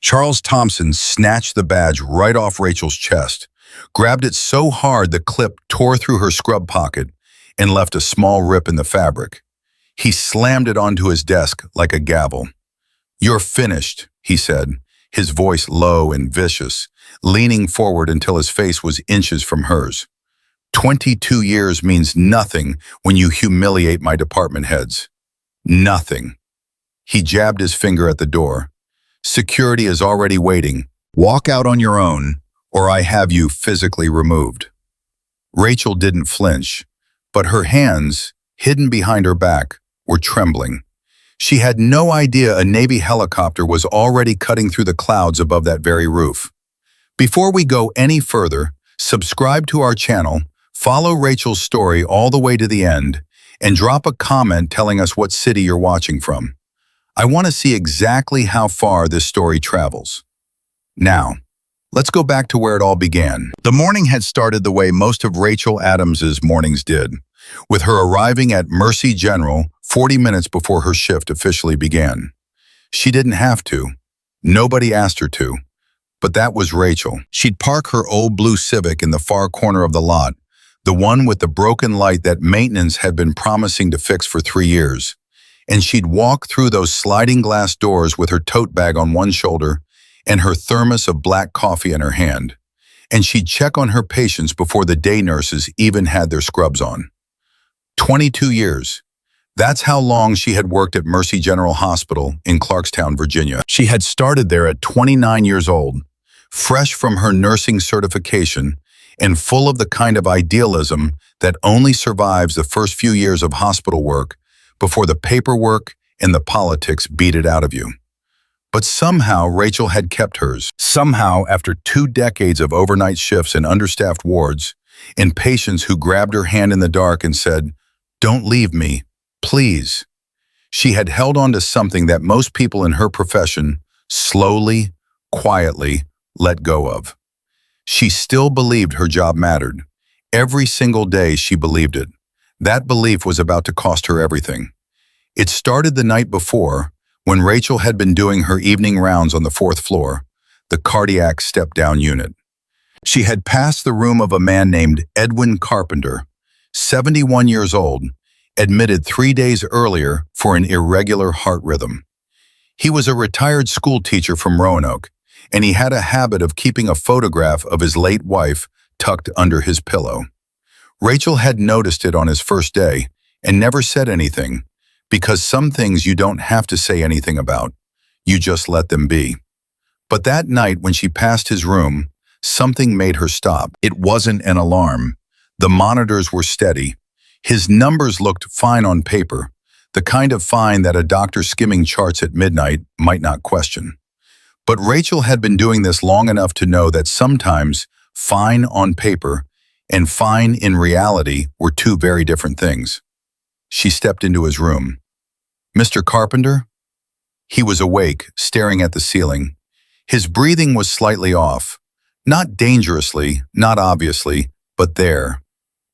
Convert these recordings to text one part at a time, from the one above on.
Charles Thompson snatched the badge right off Rachel's chest, grabbed it so hard the clip tore through her scrub pocket and left a small rip in the fabric. He slammed it onto his desk like a gavel. "You're finished," he said, his voice low and vicious, leaning forward until his face was inches from hers. 22 years means nothing when you humiliate my department heads. Nothing. He jabbed his finger at the door. "Security is already waiting. Walk out on your own, or I have you physically removed." Rachel didn't flinch, but her hands, hidden behind her back, were trembling. She had no idea a Navy helicopter was already cutting through the clouds above that very roof. Before we go any further, subscribe to our channel, follow Rachel's story all the way to the end, and drop a comment telling us what city you're watching from. I want to see exactly how far this story travels. Now, let's go back to where it all began. The morning had started the way most of Rachel Adams's mornings did, with her arriving at Mercy General 40 minutes before her shift officially began. She didn't have to. Nobody asked her to. But that was Rachel. She'd park her old blue Civic in the far corner of the lot, the one with the broken light that maintenance had been promising to fix for 3 years. And she'd walk through those sliding glass doors with her tote bag on one shoulder and her thermos of black coffee in her hand. And she'd check on her patients before the day nurses even had their scrubs on. 22 years. That's how long she had worked at Mercy General Hospital in Clarkstown, Virginia. She had started there at 29 years old, fresh from her nursing certification and full of the kind of idealism that only survives the first few years of hospital work before the paperwork and the politics beat it out of you. But somehow Rachel had kept hers. Somehow, after 2 decades of overnight shifts in understaffed wards, and patients who grabbed her hand in the dark and said, "Don't leave me, please," she had held on to something that most people in her profession slowly, quietly let go of. She still believed her job mattered. Every single day she believed it. That belief was about to cost her everything. It started the night before, when Rachel had been doing her evening rounds on the 4th floor, the cardiac step-down unit. She had passed the room of a man named Edwin Carpenter, 71 years old, admitted 3 days earlier for an irregular heart rhythm. He was a retired school teacher from Roanoke, and he had a habit of keeping a photograph of his late wife tucked under his pillow. Rachel had noticed it on his first day and never said anything, because some things you don't have to say anything about. You just let them be. But that night when she passed his room, something made her stop. It wasn't an alarm. The monitors were steady. His numbers looked fine on paper, the kind of fine that a doctor skimming charts at midnight might not question. But Rachel had been doing this long enough to know that sometimes fine on paper and fine in reality were 2 very different things. She stepped into his room. "Mr. Carpenter?" He was awake, staring at the ceiling. His breathing was slightly off. Not dangerously, not obviously, but there.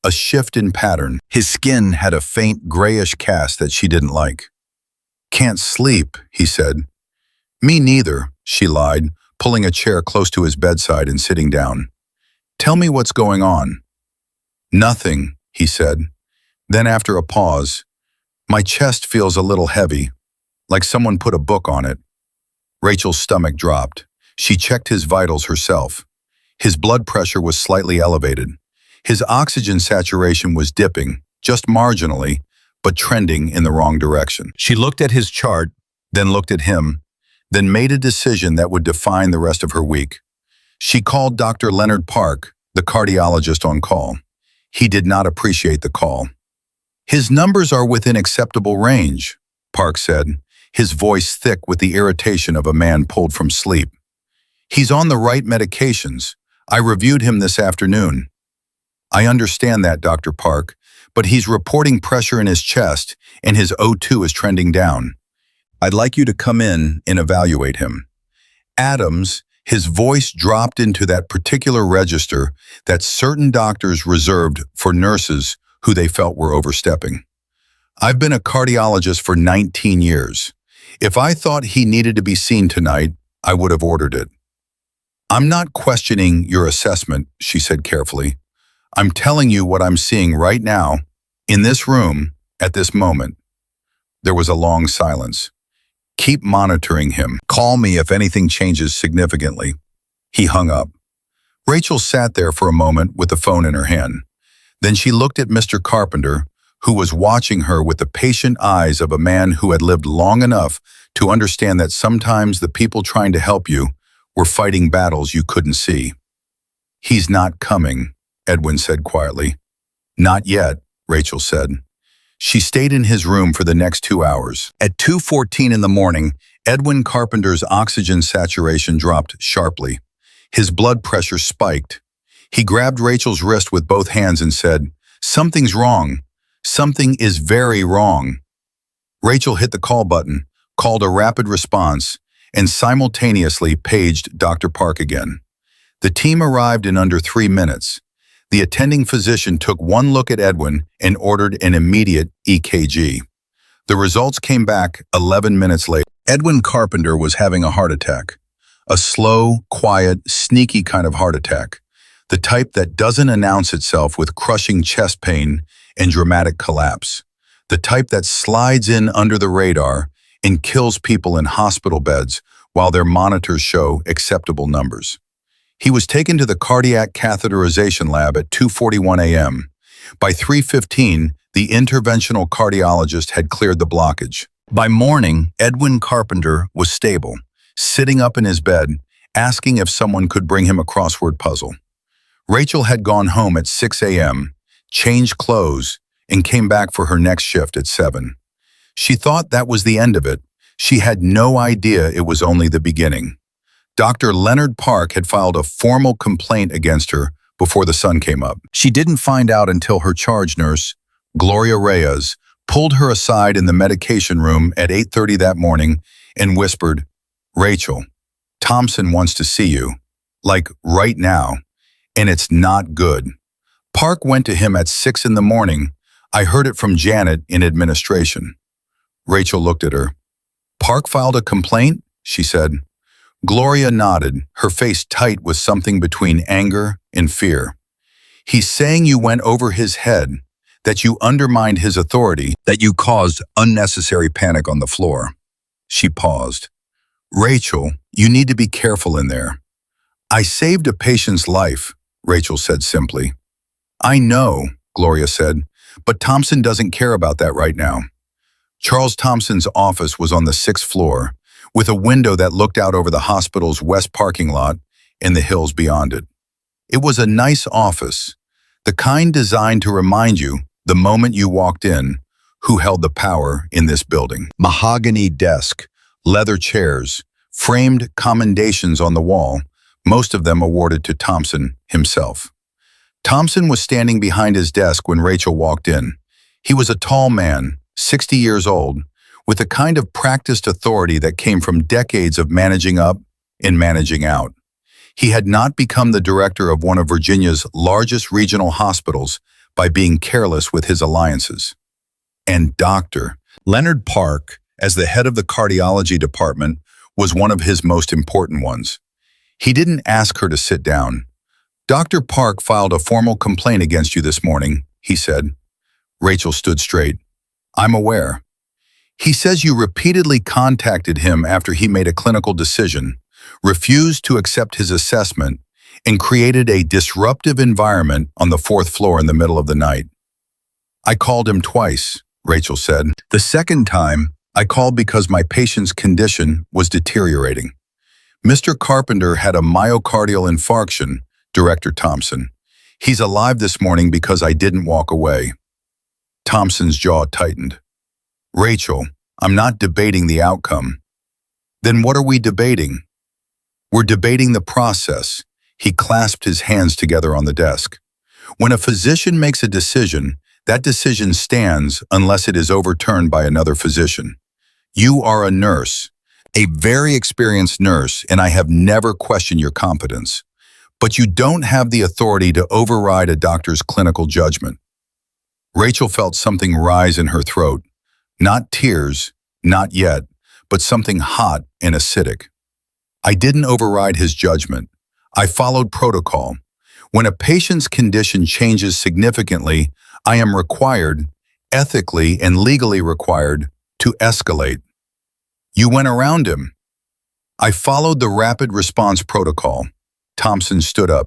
A shift in pattern. His skin had a faint grayish cast that she didn't like. "Can't sleep," he said. "Me neither," she lied, pulling a chair close to his bedside and sitting down. "Tell me what's going on." "Nothing," he said. Then after a pause, "My chest feels a little heavy, like someone put a book on it." Rachel's stomach dropped. She checked his vitals herself. His blood pressure was slightly elevated. His oxygen saturation was dipping, just marginally, but trending in the wrong direction. She looked at his chart, then looked at him, then made a decision that would define the rest of her week. She called Dr. Leonard Park, the cardiologist on call. He did not appreciate the call. "His numbers are within acceptable range," Park said, his voice thick with the irritation of a man pulled from sleep. "He's on the right medications. I reviewed him this afternoon." "I understand that, Dr. Park, but he's reporting pressure in his chest and his O2 is trending down. I'd like you to come in and evaluate him." Adams, his voice dropped into that particular register that certain doctors reserved for nurses who they felt were overstepping. "I've been a cardiologist for 19 years. If I thought he needed to be seen tonight, I would have ordered it. I'm not questioning your assessment, she said carefully. I'm telling you what I'm seeing right now, in this room, at this moment. There was a long silence. Keep monitoring him. Call me if anything changes significantly. He hung up. Rachel sat there for a moment with the phone in her hand. Then she looked at Mr. Carpenter, who was watching her with the patient eyes of a man who had lived long enough to understand that sometimes the people trying to help you were fighting battles you couldn't see. He's not coming, Edwin said quietly. Not yet, Rachel said. She stayed in his room for the next 2 hours. At 2:14 in the morning, Edwin Carpenter's oxygen saturation dropped sharply. His blood pressure spiked. He grabbed Rachel's wrist with both hands and said, "Something's wrong. Something is very wrong." Rachel hit the call button, called a rapid response, and simultaneously paged Dr. Park again. The team arrived in under 3 minutes. The attending physician took one look at Edwin and ordered an immediate EKG. The results came back 11 minutes later. Edwin Carpenter was having a heart attack. A slow, quiet, sneaky kind of heart attack. The type that doesn't announce itself with crushing chest pain and dramatic collapse. The type that slides in under the radar and kills people in hospital beds while their monitors show acceptable numbers. He was taken to the cardiac catheterization lab at 2:41 a.m. By 3:15, the interventional cardiologist had cleared the blockage. By morning, Edwin Carpenter was stable, sitting up in his bed, asking if someone could bring him a crossword puzzle. Rachel had gone home at 6 a.m., changed clothes, and came back for her next shift at 7. She thought that was the end of it. She had no idea it was only the beginning. Dr. Leonard Park had filed a formal complaint against her before the sun came up. She didn't find out until her charge nurse, Gloria Reyes, pulled her aside in the medication room at 8:30 that morning and whispered, "Rachel, Thompson wants to see you, like right now, and it's not good." Park went to him at 6 in the morning. I heard it from Janet in administration. Rachel looked at her. "Park filed a complaint?" she said. Gloria nodded, her face tight with something between anger and fear. "He's saying you went over his head, that you undermined his authority, that you caused unnecessary panic on the floor." She paused. "Rachel, you need to be careful in there." "I saved a patient's life," Rachel said simply. "I know," Gloria said, "but Thompson doesn't care about that right now." Charles Thompson's office was on the 6th floor, with a window that looked out over the hospital's west parking lot and the hills beyond it. It was a nice office, the kind designed to remind you, the moment you walked in, who held the power in this building. Mahogany desk, leather chairs, framed commendations on the wall, most of them awarded to Thompson himself. Thompson was standing behind his desk when Rachel walked in. He was a tall man, 60 years old, with a kind of practiced authority that came from decades of managing up and managing out. He had not become the director of one of Virginia's largest regional hospitals by being careless with his alliances. And Dr. Leonard Park, as the head of the cardiology department, was one of his most important ones. He didn't ask her to sit down. "Dr. Park filed a formal complaint against you this morning," he said. Rachel stood straight. "I'm aware. He says you repeatedly contacted him after he made a clinical decision, refused to accept his assessment, and created a disruptive environment on the 4th floor in the middle of the night." "I called him twice," Rachel said. "The second time, I called because my patient's condition was deteriorating. Mr. Carpenter had a myocardial infarction, Director Thompson. He's alive this morning because I didn't walk away." Thompson's jaw tightened. "Rachel, I'm not debating the outcome." "Then what are we debating?" "We're debating the process." He clasped his hands together on the desk. "When a physician makes a decision, that decision stands unless it is overturned by another physician. You are a nurse, a very experienced nurse, and I have never questioned your competence. But you don't have the authority to override a doctor's clinical judgment." Rachel felt something rise in her throat. Not tears, not yet, but something hot and acidic. I didn't override his judgment. I followed protocol. When a patient's condition changes significantly, I am required, ethically and legally required, to escalate. You went around him. I followed the rapid response protocol. Thompson stood up.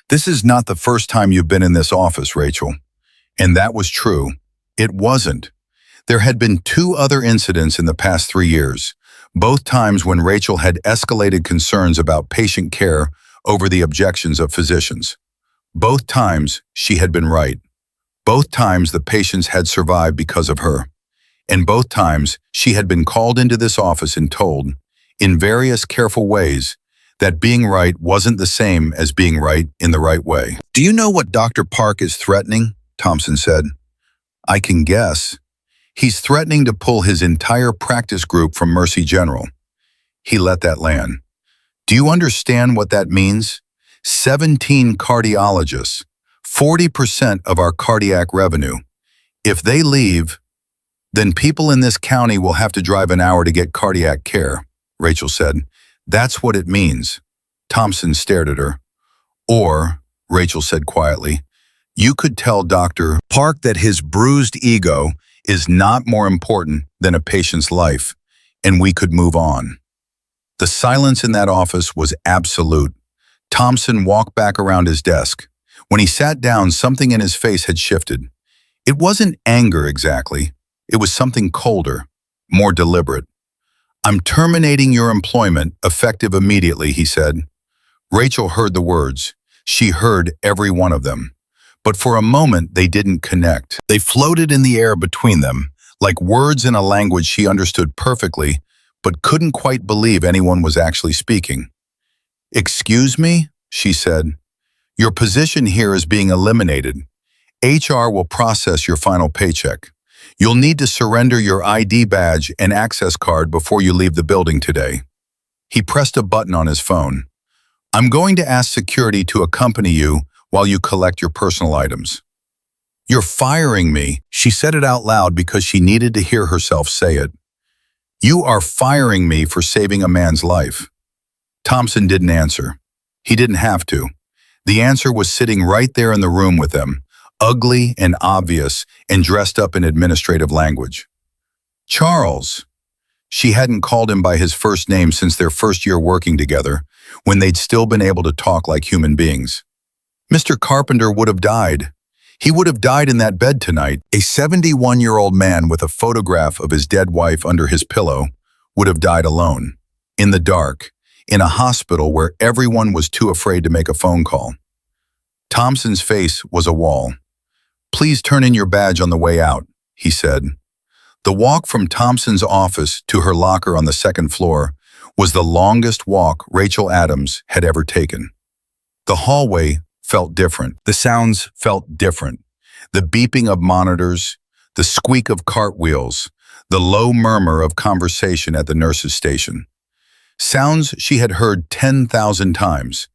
This is not the first time you've been in this office, Rachel. And that was true. It wasn't. There had been 2 other incidents in the past 3 years, both times when Rachel had escalated concerns about patient care over the objections of physicians. Both times she had been right. Both times the patients had survived because of her. And both times she had been called into this office and told, in various careful ways, that being right wasn't the same as being right in the right way. Do you know what Dr. Park is threatening? Thompson said. I can guess. He's threatening to pull his entire practice group from Mercy General. He let that land. Do you understand what that means? 17 cardiologists, 40% of our cardiac revenue. If they leave, then people in this county will have to drive an hour to get cardiac care, Rachel said. That's what it means. Thompson stared at her. Or, Rachel said quietly, you could tell Dr. Park that his bruised ego is not more important than a patient's life, and we could move on. The silence in that office was absolute. Thompson walked back around his desk. When he sat down, something in his face had shifted. It wasn't anger exactly. It was something colder, more deliberate. I'm terminating your employment, effective immediately, he said. Rachel heard the words. She heard every one of them. But for a moment, they didn't connect. They floated in the air between them, like words in a language she understood perfectly, but couldn't quite believe anyone was actually speaking. Excuse me, she said. Your position here is being eliminated. HR will process your final paycheck. You'll need to surrender your ID badge and access card before you leave the building today. He pressed a button on his phone. I'm going to ask security to accompany you while you collect your personal items. You're firing me, she said it out loud because she needed to hear herself say it. You are firing me for saving a man's life. Thompson didn't answer. He didn't have to. The answer was sitting right there in the room with them, ugly and obvious and dressed up in administrative language. Charles. She hadn't called him by his first name since their first year working together, when they'd still been able to talk like human beings. Mr. Carpenter would have died. He would have died in that bed tonight. A 71-year-old man with a photograph of his dead wife under his pillow would have died alone, in the dark, in a hospital where everyone was too afraid to make a phone call. Thompson's face was a wall. Please turn in your badge on the way out, he said. The walk from Thompson's office to her locker on the second floor was the longest walk Rachel Adams had ever taken. The hallway felt different. The sounds felt different. The beeping of monitors, the squeak of cartwheels, the low murmur of conversation at the nurse's station. Sounds she had heard 10,000 times.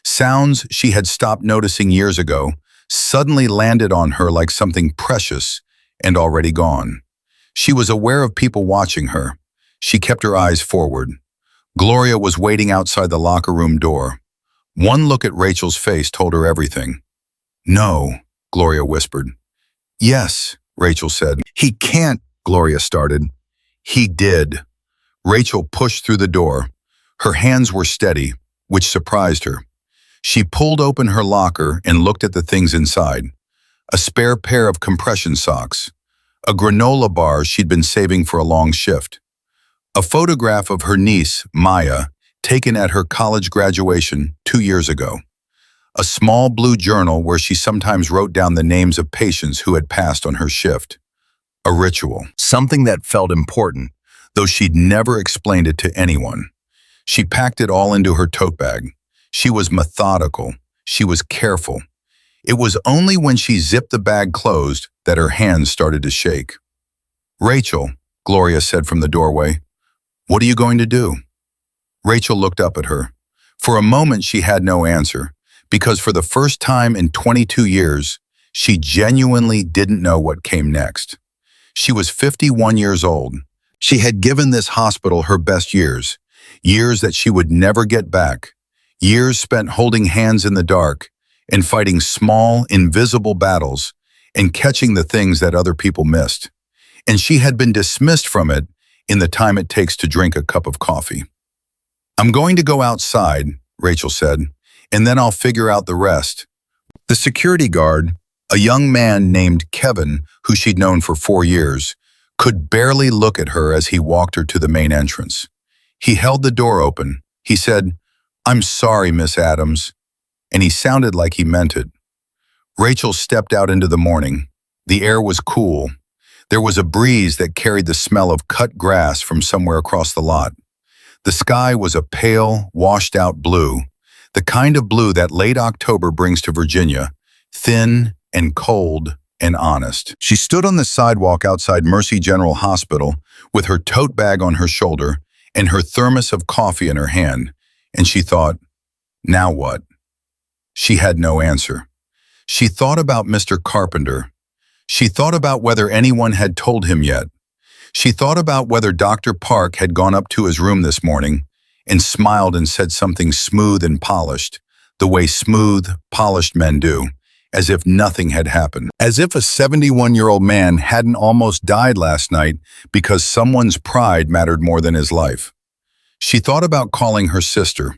Sounds she had stopped noticing years ago suddenly landed on her like something precious and already gone. She was aware of people watching her. She kept her eyes forward. Gloria was waiting outside the locker room door. One look at Rachel's face told her everything. No, Gloria whispered. Yes, Rachel said. He can't, Gloria started. He did. Rachel pushed through the door. Her hands were steady, which surprised her. She pulled open her locker and looked at the things inside. A spare pair of compression socks. A granola bar she'd been saving for a long shift. A photograph of her niece, Maya, taken at her college graduation 2 years ago. A small blue journal where she sometimes wrote down the names of patients who had passed on her shift. A ritual, something that felt important, though she'd never explained it to anyone. She packed it all into her tote bag. She was methodical. She was careful. It was only when she zipped the bag closed that her hands started to shake. Rachel, Gloria said from the doorway, what are you going to do? Rachel looked up at her. For a moment she had no answer, because for the first time in 22 years, she genuinely didn't know what came next. She was 51 years old. She had given this hospital her best years, years that she would never get back, years spent holding hands in the dark and fighting small, invisible battles and catching the things that other people missed. And she had been dismissed from it in the time it takes to drink a cup of coffee. "I'm going to go outside," Rachel said, "and then I'll figure out the rest." The security guard, a young man named Kevin, who she'd known for 4 years, could barely look at her as he walked her to the main entrance. He held the door open. He said, "I'm sorry, Miss Adams," and he sounded like he meant it. Rachel stepped out into the morning. The air was cool. There was a breeze that carried the smell of cut grass from somewhere across the lot. The sky was a pale, washed-out blue, the kind of blue that late October brings to Virginia, thin and cold and honest. She stood on the sidewalk outside Mercy General Hospital with her tote bag on her shoulder and her thermos of coffee in her hand, and she thought, now what? She had no answer. She thought about Mr. Carpenter. She thought about whether anyone had told him yet. She thought about whether Dr. Park had gone up to his room this morning and smiled and said something smooth and polished, the way smooth, polished men do, as if nothing had happened. As if a 71-year-old man hadn't almost died last night because someone's pride mattered more than his life. She thought about calling her sister.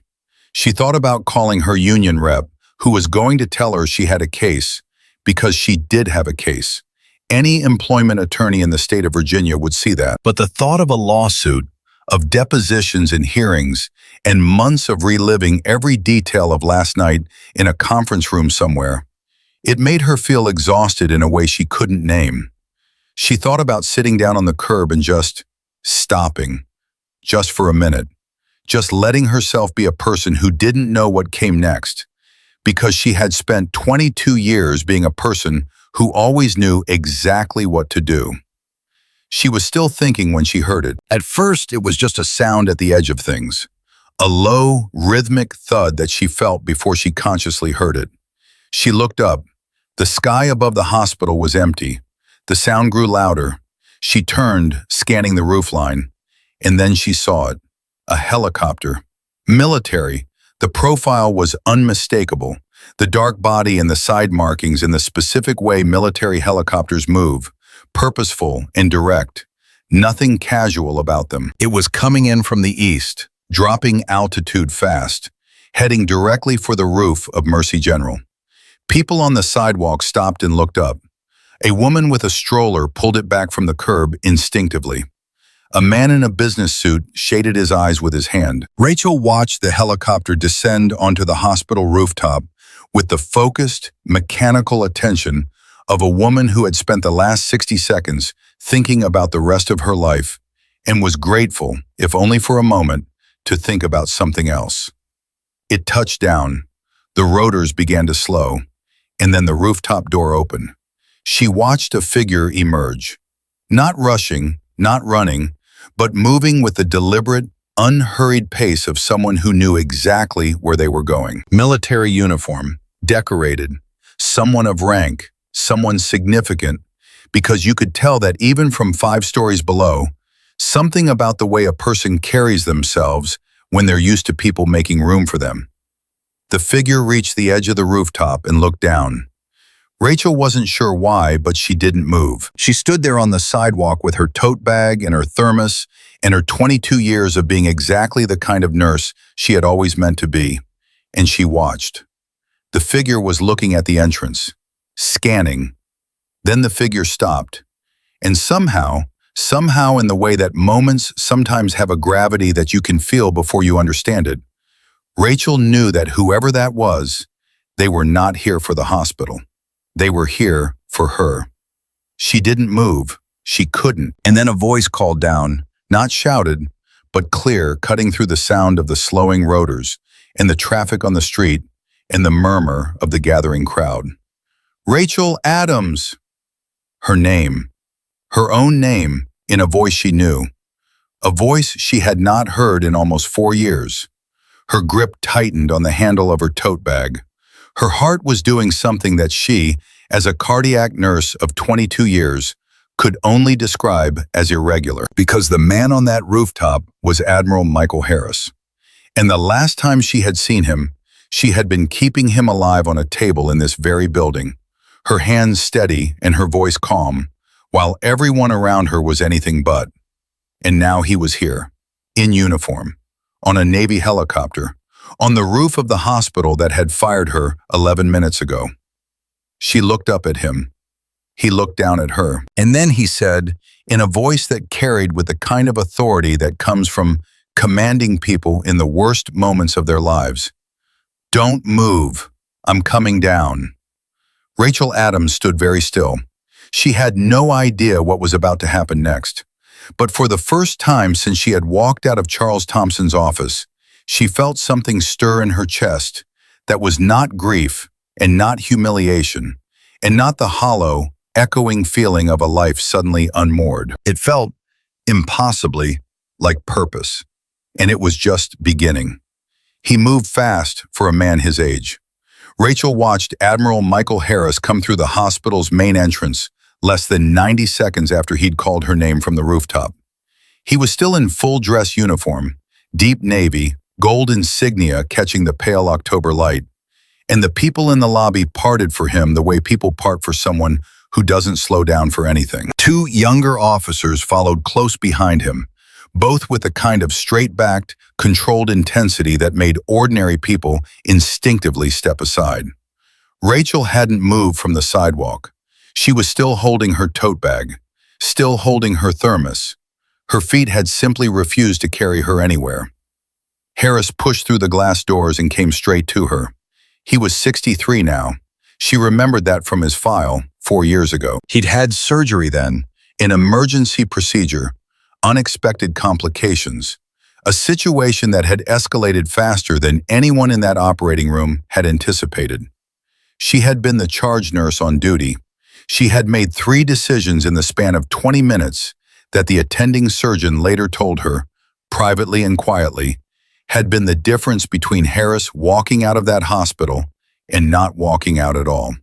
She thought about calling her union rep, who was going to tell her she had a case, because she did have a case. Any employment attorney in the state of Virginia would see that. But the thought of a lawsuit, of depositions and hearings, and months of reliving every detail of last night in a conference room somewhere, it made her feel exhausted in a way she couldn't name. She thought about sitting down on the curb and just stopping, just for a minute, just letting herself be a person who didn't know what came next, because she had spent 22 years being a person who always knew exactly what to do. She was still thinking when she heard it. At first, it was just a sound at the edge of things, a low, rhythmic thud that she felt before she consciously heard it. She looked up. The sky above the hospital was empty. The sound grew louder. She turned, scanning the roofline, and then she saw it. A helicopter. Military. The profile was unmistakable. The dark body and the side markings in the specific way military helicopters move, purposeful and direct. Nothing casual about them. It was coming in from the east, dropping altitude fast, heading directly for the roof of Mercy General. People on the sidewalk stopped and looked up. A woman with a stroller pulled it back from the curb instinctively. A man in a business suit shaded his eyes with his hand. Rachel watched the helicopter descend onto the hospital rooftop with the focused, mechanical attention of a woman who had spent the last 60 seconds thinking about the rest of her life and was grateful, if only for a moment, to think about something else. It touched down. The rotors began to slow, and then the rooftop door opened. She watched a figure emerge, not rushing, not running, but moving with the deliberate, unhurried pace of someone who knew exactly where they were going. Military uniform, decorated, someone of rank, someone significant, because you could tell that even from 5 stories below, something about the way a person carries themselves when they're used to people making room for them. The figure reached the edge of the rooftop and looked down. Rachel wasn't sure why, but she didn't move. She stood there on the sidewalk with her tote bag and her thermos and her 22 years of being exactly the kind of nurse she had always meant to be, and she watched. The figure was looking at the entrance, scanning. Then the figure stopped, and somehow in the way that moments sometimes have a gravity that you can feel before you understand it, Rachel knew that whoever that was, they were not here for the hospital. They were here for her. She didn't move. She couldn't. And then a voice called down, not shouted, but clear, cutting through the sound of the slowing rotors and the traffic on the street and the murmur of the gathering crowd. "Rachel Adams!" Her name. Her own name, in a voice she knew. A voice she had not heard in almost 4 years. Her grip tightened on the handle of her tote bag. Her heart was doing something that she, as a cardiac nurse of 22 years, could only describe as irregular, because the man on that rooftop was Admiral Michael Harris. And the last time she had seen him, she had been keeping him alive on a table in this very building, her hands steady and her voice calm, while everyone around her was anything but. And now he was here, in uniform, on a Navy helicopter, on the roof of the hospital that had fired her 11 minutes ago. She looked up at him. He looked down at her. And then he said, in a voice that carried with the kind of authority that comes from commanding people in the worst moments of their lives, "Don't move. I'm coming down." Rachel Adams stood very still. She had no idea what was about to happen next. But for the first time since she had walked out of Charles Thompson's office, she felt something stir in her chest that was not grief and not humiliation, and not the hollow, echoing feeling of a life suddenly unmoored. It felt impossibly like purpose, and it was just beginning. He moved fast for a man his age. Rachel watched Admiral Michael Harris come through the hospital's main entrance less than 90 seconds after he'd called her name from the rooftop. He was still in full dress uniform, deep navy, gold insignia catching the pale October light, and the people in the lobby parted for him the way people part for someone who doesn't slow down for anything. Two younger officers followed close behind him, both with a kind of straight-backed, controlled intensity that made ordinary people instinctively step aside. Rachel hadn't moved from the sidewalk. She was still holding her tote bag, still holding her thermos. Her feet had simply refused to carry her anywhere. Harris pushed through the glass doors and came straight to her. He was 63 now. She remembered that from his file 4 years ago. He'd had surgery then, an emergency procedure, unexpected complications, a situation that had escalated faster than anyone in that operating room had anticipated. She had been the charge nurse on duty. She had made 3 decisions in the span of 20 minutes that the attending surgeon later told her, privately and quietly, had been the difference between Harris walking out of that hospital and not walking out at all.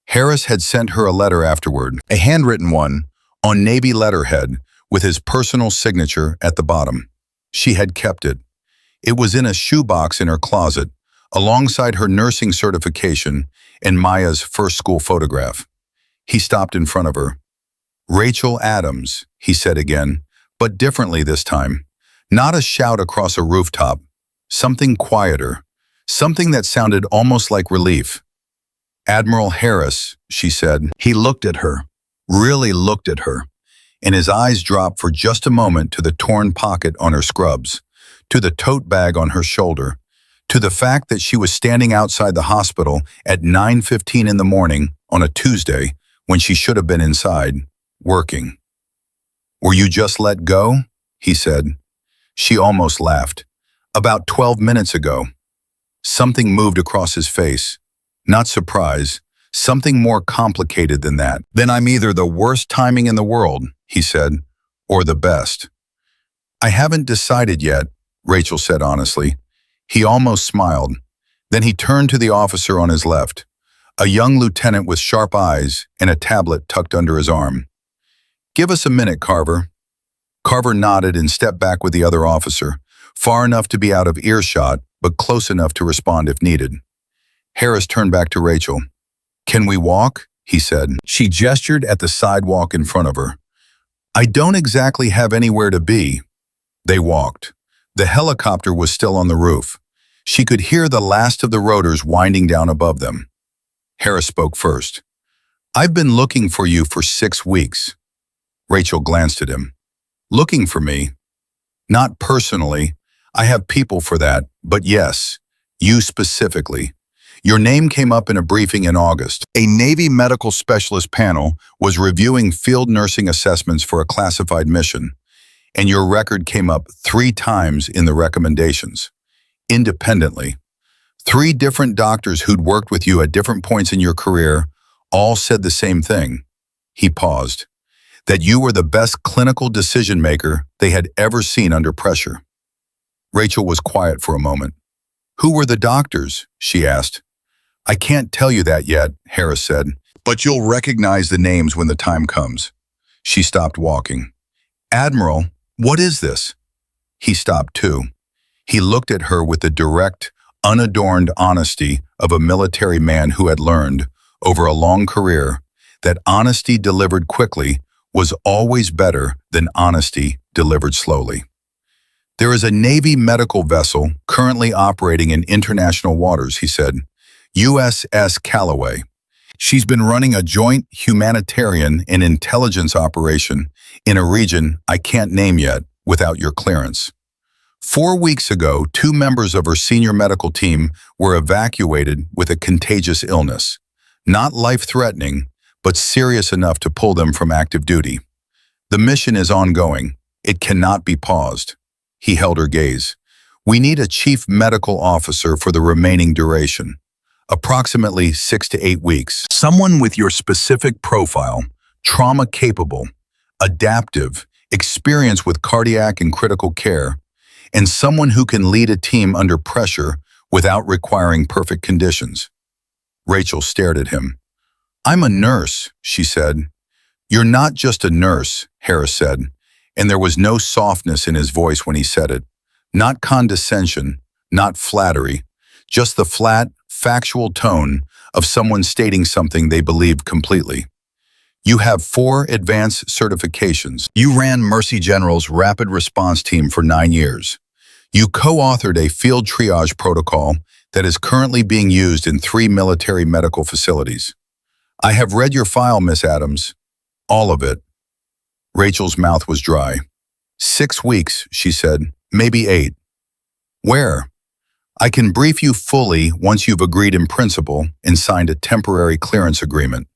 Harris had sent her a letter afterward, a handwritten one, on Navy letterhead, with his personal signature at the bottom. She had kept it. It was in a shoebox in her closet, alongside her nursing certification and Maya's first school photograph. He stopped in front of her. "Rachel Adams," he said again, but differently this time. Not a shout across a rooftop, something quieter, something that sounded almost like relief. "Admiral Harris," she said. He looked at her, really looked at her, and his eyes dropped for just a moment to the torn pocket on her scrubs, to the tote bag on her shoulder, to the fact that she was standing outside the hospital at 9:15 in the morning on a Tuesday when she should have been inside, working. "Were you just let go?" he said. She almost laughed. "About 12 minutes ago." Something moved across his face. Not surprise, something more complicated than that. "Then I'm either the worst timing in the world," he said, "or the best." "I haven't decided yet," Rachel said honestly. He almost smiled. Then he turned to the officer on his left, a young lieutenant with sharp eyes and a tablet tucked under his arm. "Give us a minute, Carver." Carver nodded and stepped back with the other officer, far enough to be out of earshot, but close enough to respond if needed. Harris turned back to Rachel. "Can we walk?" he said. She gestured at the sidewalk in front of her. "I don't exactly have anywhere to be." They walked. The helicopter was still on the roof. She could hear the last of the rotors winding down above them. Harris spoke first. "I've been looking for you for 6 weeks." Rachel glanced at him. "Looking for me?" "Not personally. I have people for that. But yes, you specifically. Your name came up in a briefing in August. A Navy medical specialist panel was reviewing field nursing assessments for a classified mission, and your record came up 3 times in the recommendations, independently. 3 different doctors who'd worked with you at different points in your career all said the same thing." He paused. "That you were the best clinical decision maker they had ever seen under pressure." Rachel was quiet for a moment. "Who were the doctors?" she asked. "I can't tell you that yet," Harris said, "but you'll recognize the names when the time comes." She stopped walking. "Admiral, what is this?" He stopped too. He looked at her with the direct, unadorned honesty of a military man who had learned, over a long career, that honesty delivered quickly was always better than honesty delivered slowly. "There is a Navy medical vessel currently operating in international waters," he said. "USS Callaway. She's been running a joint humanitarian and intelligence operation in a region I can't name yet without your clearance. 4 weeks ago, 2 members of her senior medical team were evacuated with a contagious illness. Not life-threatening, but serious enough to pull them from active duty. The mission is ongoing. It cannot be paused." He held her gaze. "We need a chief medical officer for the remaining duration. Approximately 6 to 8 weeks. Someone with your specific profile, trauma-capable, adaptive, experience with cardiac and critical care, and someone who can lead a team under pressure without requiring perfect conditions." Rachel stared at him. "I'm a nurse," she said. "You're not just a nurse," Harris said, and there was no softness in his voice when he said it. Not condescension, not flattery, just the flat, factual tone of someone stating something they believe completely. "You have 4 advanced certifications. You ran Mercy General's rapid response team for 9 years. You co-authored a field triage protocol that is currently being used in 3 military medical facilities. I have read your file, Miss Adams. All of it." Rachel's mouth was dry. 6 weeks, she said, maybe 8. "Where?" "I can brief you fully once you've agreed in principle and signed a temporary clearance agreement."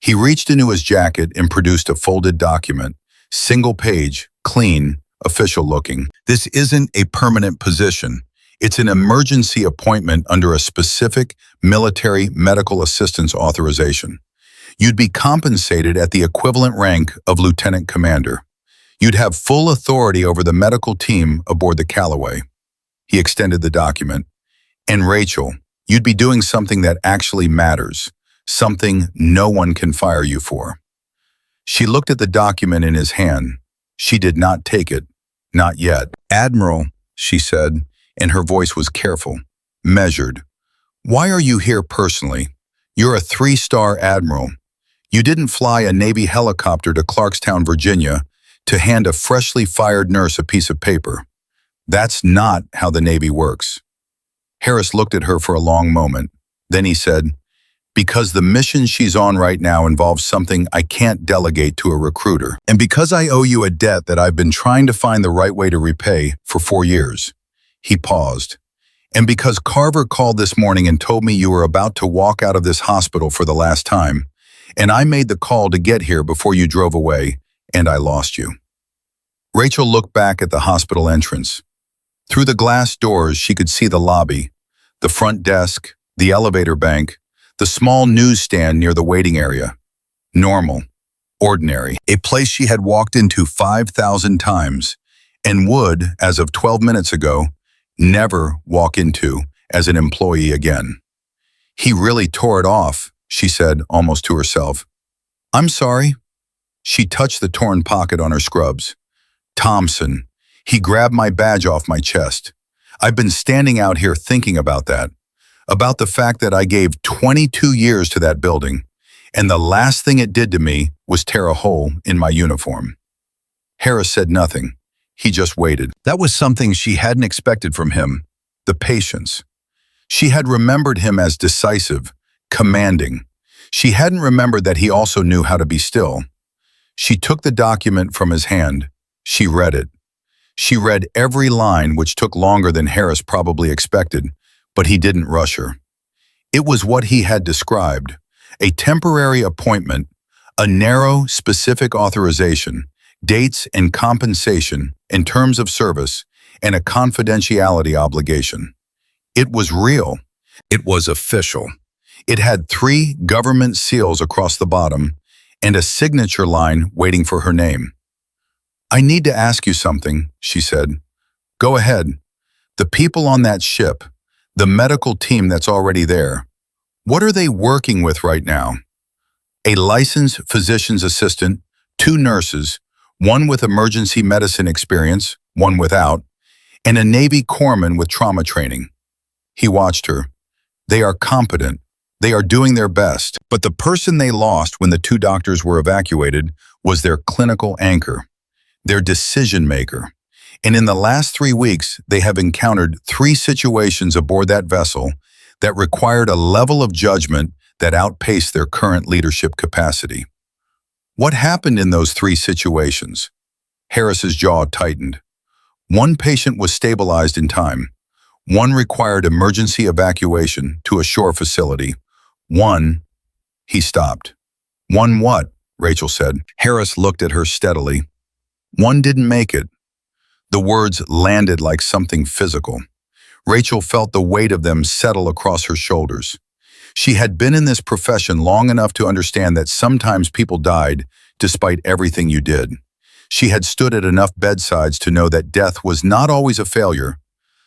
He reached into his jacket and produced a folded document, single page, clean, official looking. "This isn't a permanent position. It's an emergency appointment under a specific military medical assistance authorization. You'd be compensated at the equivalent rank of lieutenant commander. You'd have full authority over the medical team aboard the Callaway." He extended the document. "And Rachel, you'd be doing something that actually matters, something no one can fire you for." She looked at the document in his hand. She did not take it. Not yet. "Admiral," she said, and her voice was careful, measured. "Why are you here personally? You're a 3-star admiral. You didn't fly a Navy helicopter to Clarkstown, Virginia, to hand a freshly fired nurse a piece of paper. That's not how the Navy works." Harris looked at her for a long moment. Then he said, "Because the mission she's on right now involves something I can't delegate to a recruiter. And because I owe you a debt that I've been trying to find the right way to repay for 4 years. He paused. "And because Carver called this morning and told me you were about to walk out of this hospital for the last time, and I made the call to get here before you drove away, and I lost you." Rachel looked back at the hospital entrance. Through the glass doors, she could see the lobby, the front desk, the elevator bank, the small newsstand near the waiting area. Normal, ordinary, a place she had walked into 5,000 times and would, as of 12 minutes ago, never walk into as an employee again. "He really tore it off," she said almost to herself. "I'm sorry." She touched the torn pocket on her scrubs. "Thompson. He grabbed my badge off my chest. I've been standing out here thinking about that, about the fact that I gave 22 years to that building, and the last thing it did to me was tear a hole in my uniform." Harris said nothing. He just waited. That was something she hadn't expected from him, the patience. She had remembered him as decisive, commanding. She hadn't remembered that he also knew how to be still. She took the document from his hand. She read it. She read every line, which took longer than Harris probably expected, but he didn't rush her. It was what he had described, a temporary appointment, a narrow, specific authorization, dates and compensation in terms of service, and a confidentiality obligation. It was real. It was official. It had 3 government seals across the bottom and a signature line waiting for her name. "I need to ask you something," she said. "Go ahead. The people on that ship, the medical team that's already there, what are they working with right now?" "A licensed physician's assistant, 2 nurses, one with emergency medicine experience, one without, and a Navy corpsman with trauma training. He watched her. They are competent. They are doing their best. But the person they lost when the 2 doctors were evacuated was their clinical anchor, their decision maker. And in the last 3 weeks, they have encountered 3 situations aboard that vessel that required a level of judgment that outpaced their current leadership capacity. What happened in those 3 situations? Harris's jaw tightened. 1 patient was stabilized in time. 1 required emergency evacuation to a shore facility. 1, he stopped. 1 what? Rachel said. Harris looked at her steadily. 1 didn't make it. The words landed like something physical. Rachel felt the weight of them settle across her shoulders. She had been in this profession long enough to understand that sometimes people died despite everything you did. She had stood at enough bedsides to know that death was not always a failure.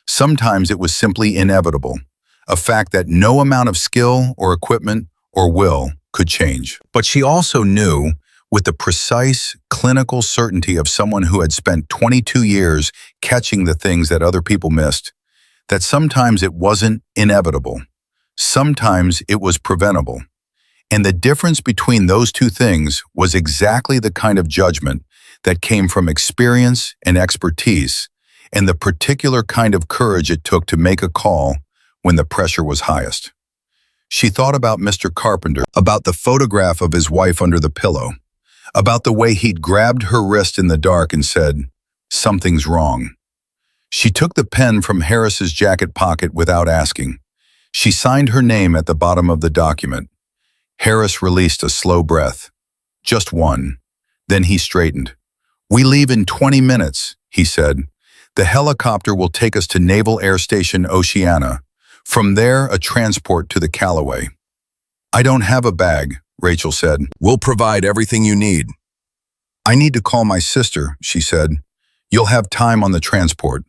Sometimes it was simply inevitable, a fact that no amount of skill or equipment or will could change. But she also knew, with the precise clinical certainty of someone who had spent 22 years catching the things that other people missed, that sometimes it wasn't inevitable. Sometimes it was preventable. And the difference between those 2 things was exactly the kind of judgment that came from experience and expertise, and the particular kind of courage it took to make a call when the pressure was highest. She thought about Mr. Carpenter, about the photograph of his wife under the pillow, about the way he'd grabbed her wrist in the dark and said, "Something's wrong." She took the pen from Harris's jacket pocket without asking. She signed her name at the bottom of the document. Harris released a slow breath. Just 1. Then he straightened. "We leave in 20 minutes, he said. "The helicopter will take us to Naval Air Station Oceana. From there, a transport to the Callaway." "I don't have a bag," Rachel said. "We'll provide everything you need." "I need to call my sister," she said. "You'll have time on the transport."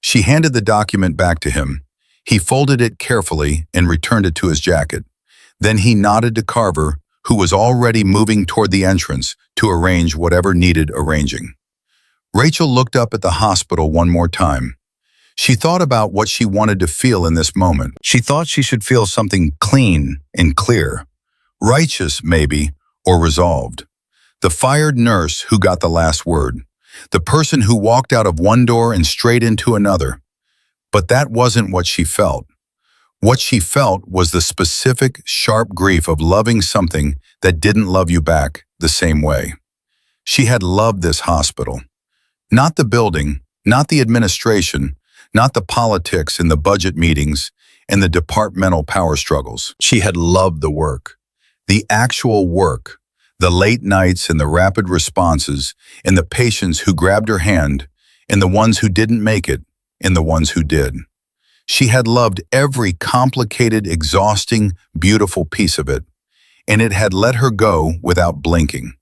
She handed the document back to him. He folded it carefully and returned it to his jacket. Then he nodded to Carver, who was already moving toward the entrance to arrange whatever needed arranging. Rachel looked up at the hospital one more time. She thought about what she wanted to feel in this moment. She thought she should feel something clean and clear. Righteous, maybe, or resolved. The fired nurse who got the last word. The person who walked out of one door and straight into another. But that wasn't what she felt. What she felt was the specific, sharp grief of loving something that didn't love you back the same way. She had loved this hospital. Not the building, not the administration, not the politics and the budget meetings and the departmental power struggles. She had loved the work. The actual work. The late nights and the rapid responses, and the patients who grabbed her hand, and the ones who didn't make it, and the ones who did. She had loved every complicated, exhausting, beautiful piece of it, and it had let her go without blinking.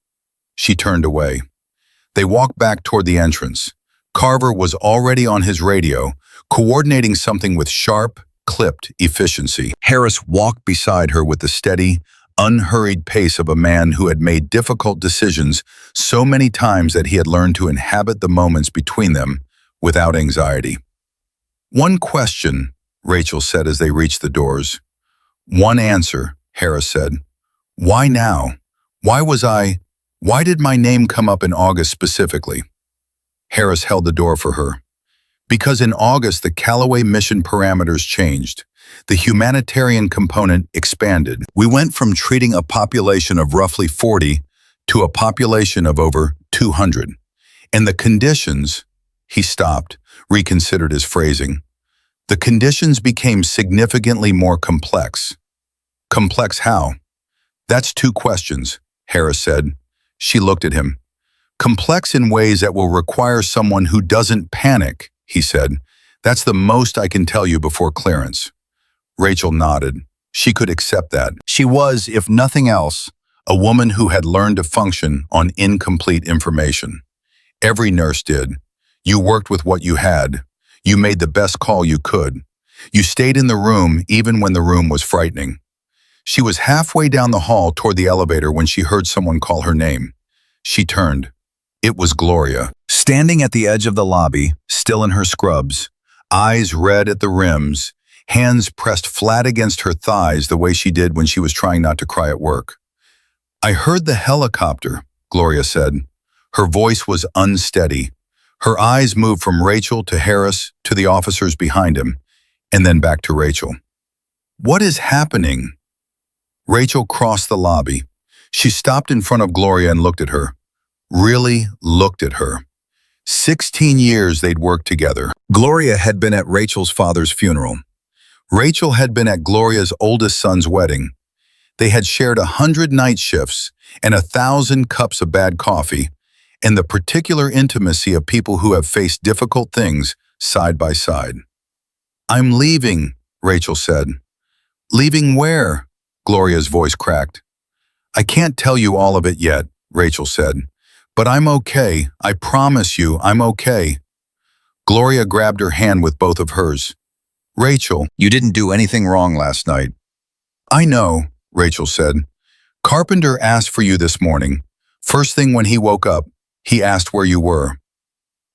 She turned away. They walked back toward the entrance. Carver was already on his radio, coordinating something with sharp, clipped efficiency. Harris walked beside her with the steady, unhurried pace of a man who had made difficult decisions so many times that he had learned to inhabit the moments between them without anxiety. "One question," Rachel said as they reached the doors. "One answer," Harris said. "Why now? Why did my name come up in August specifically?" Harris held the door for her. "Because in August the Callaway mission parameters changed. The humanitarian component expanded. We went from treating a population of roughly 40 to a population of over 200. And the conditions," he stopped, reconsidered his phrasing. "The conditions became significantly more complex." "Complex how?" "That's 2 questions," Harris said. She looked at him. "Complex in ways that will require someone who doesn't panic," he said. "That's the most I can tell you before clearance." Rachel nodded. She could accept that. She was, if nothing else, a woman who had learned to function on incomplete information. Every nurse did. You worked with what you had. You made the best call you could. You stayed in the room even when the room was frightening. She was halfway down the hall toward the elevator when she heard someone call her name. She turned. It was Gloria, standing at the edge of the lobby, still in her scrubs, eyes red at the rims, hands pressed flat against her thighs the way she did when she was trying not to cry at work. "I heard the helicopter," Gloria said. Her voice was unsteady. Her eyes moved from Rachel to Harris to the officers behind him, and then back to Rachel. "What is happening?" Rachel crossed the lobby. She stopped in front of Gloria and looked at her. Really looked at her. 16 years they'd worked together. Gloria had been at Rachel's father's funeral. Rachel had been at Gloria's oldest son's wedding. They had shared 100 night shifts and 1,000 cups of bad coffee, and the particular intimacy of people who have faced difficult things side by side. "I'm leaving," Rachel said. "Leaving where?" Gloria's voice cracked. "I can't tell you all of it yet," Rachel said. "But I'm okay. I promise you, I'm okay." Gloria grabbed her hand with both of hers. "Rachel, you didn't do anything wrong last night." "I know," Rachel said. "Carpenter asked for you this morning. First thing when he woke up, he asked where you were."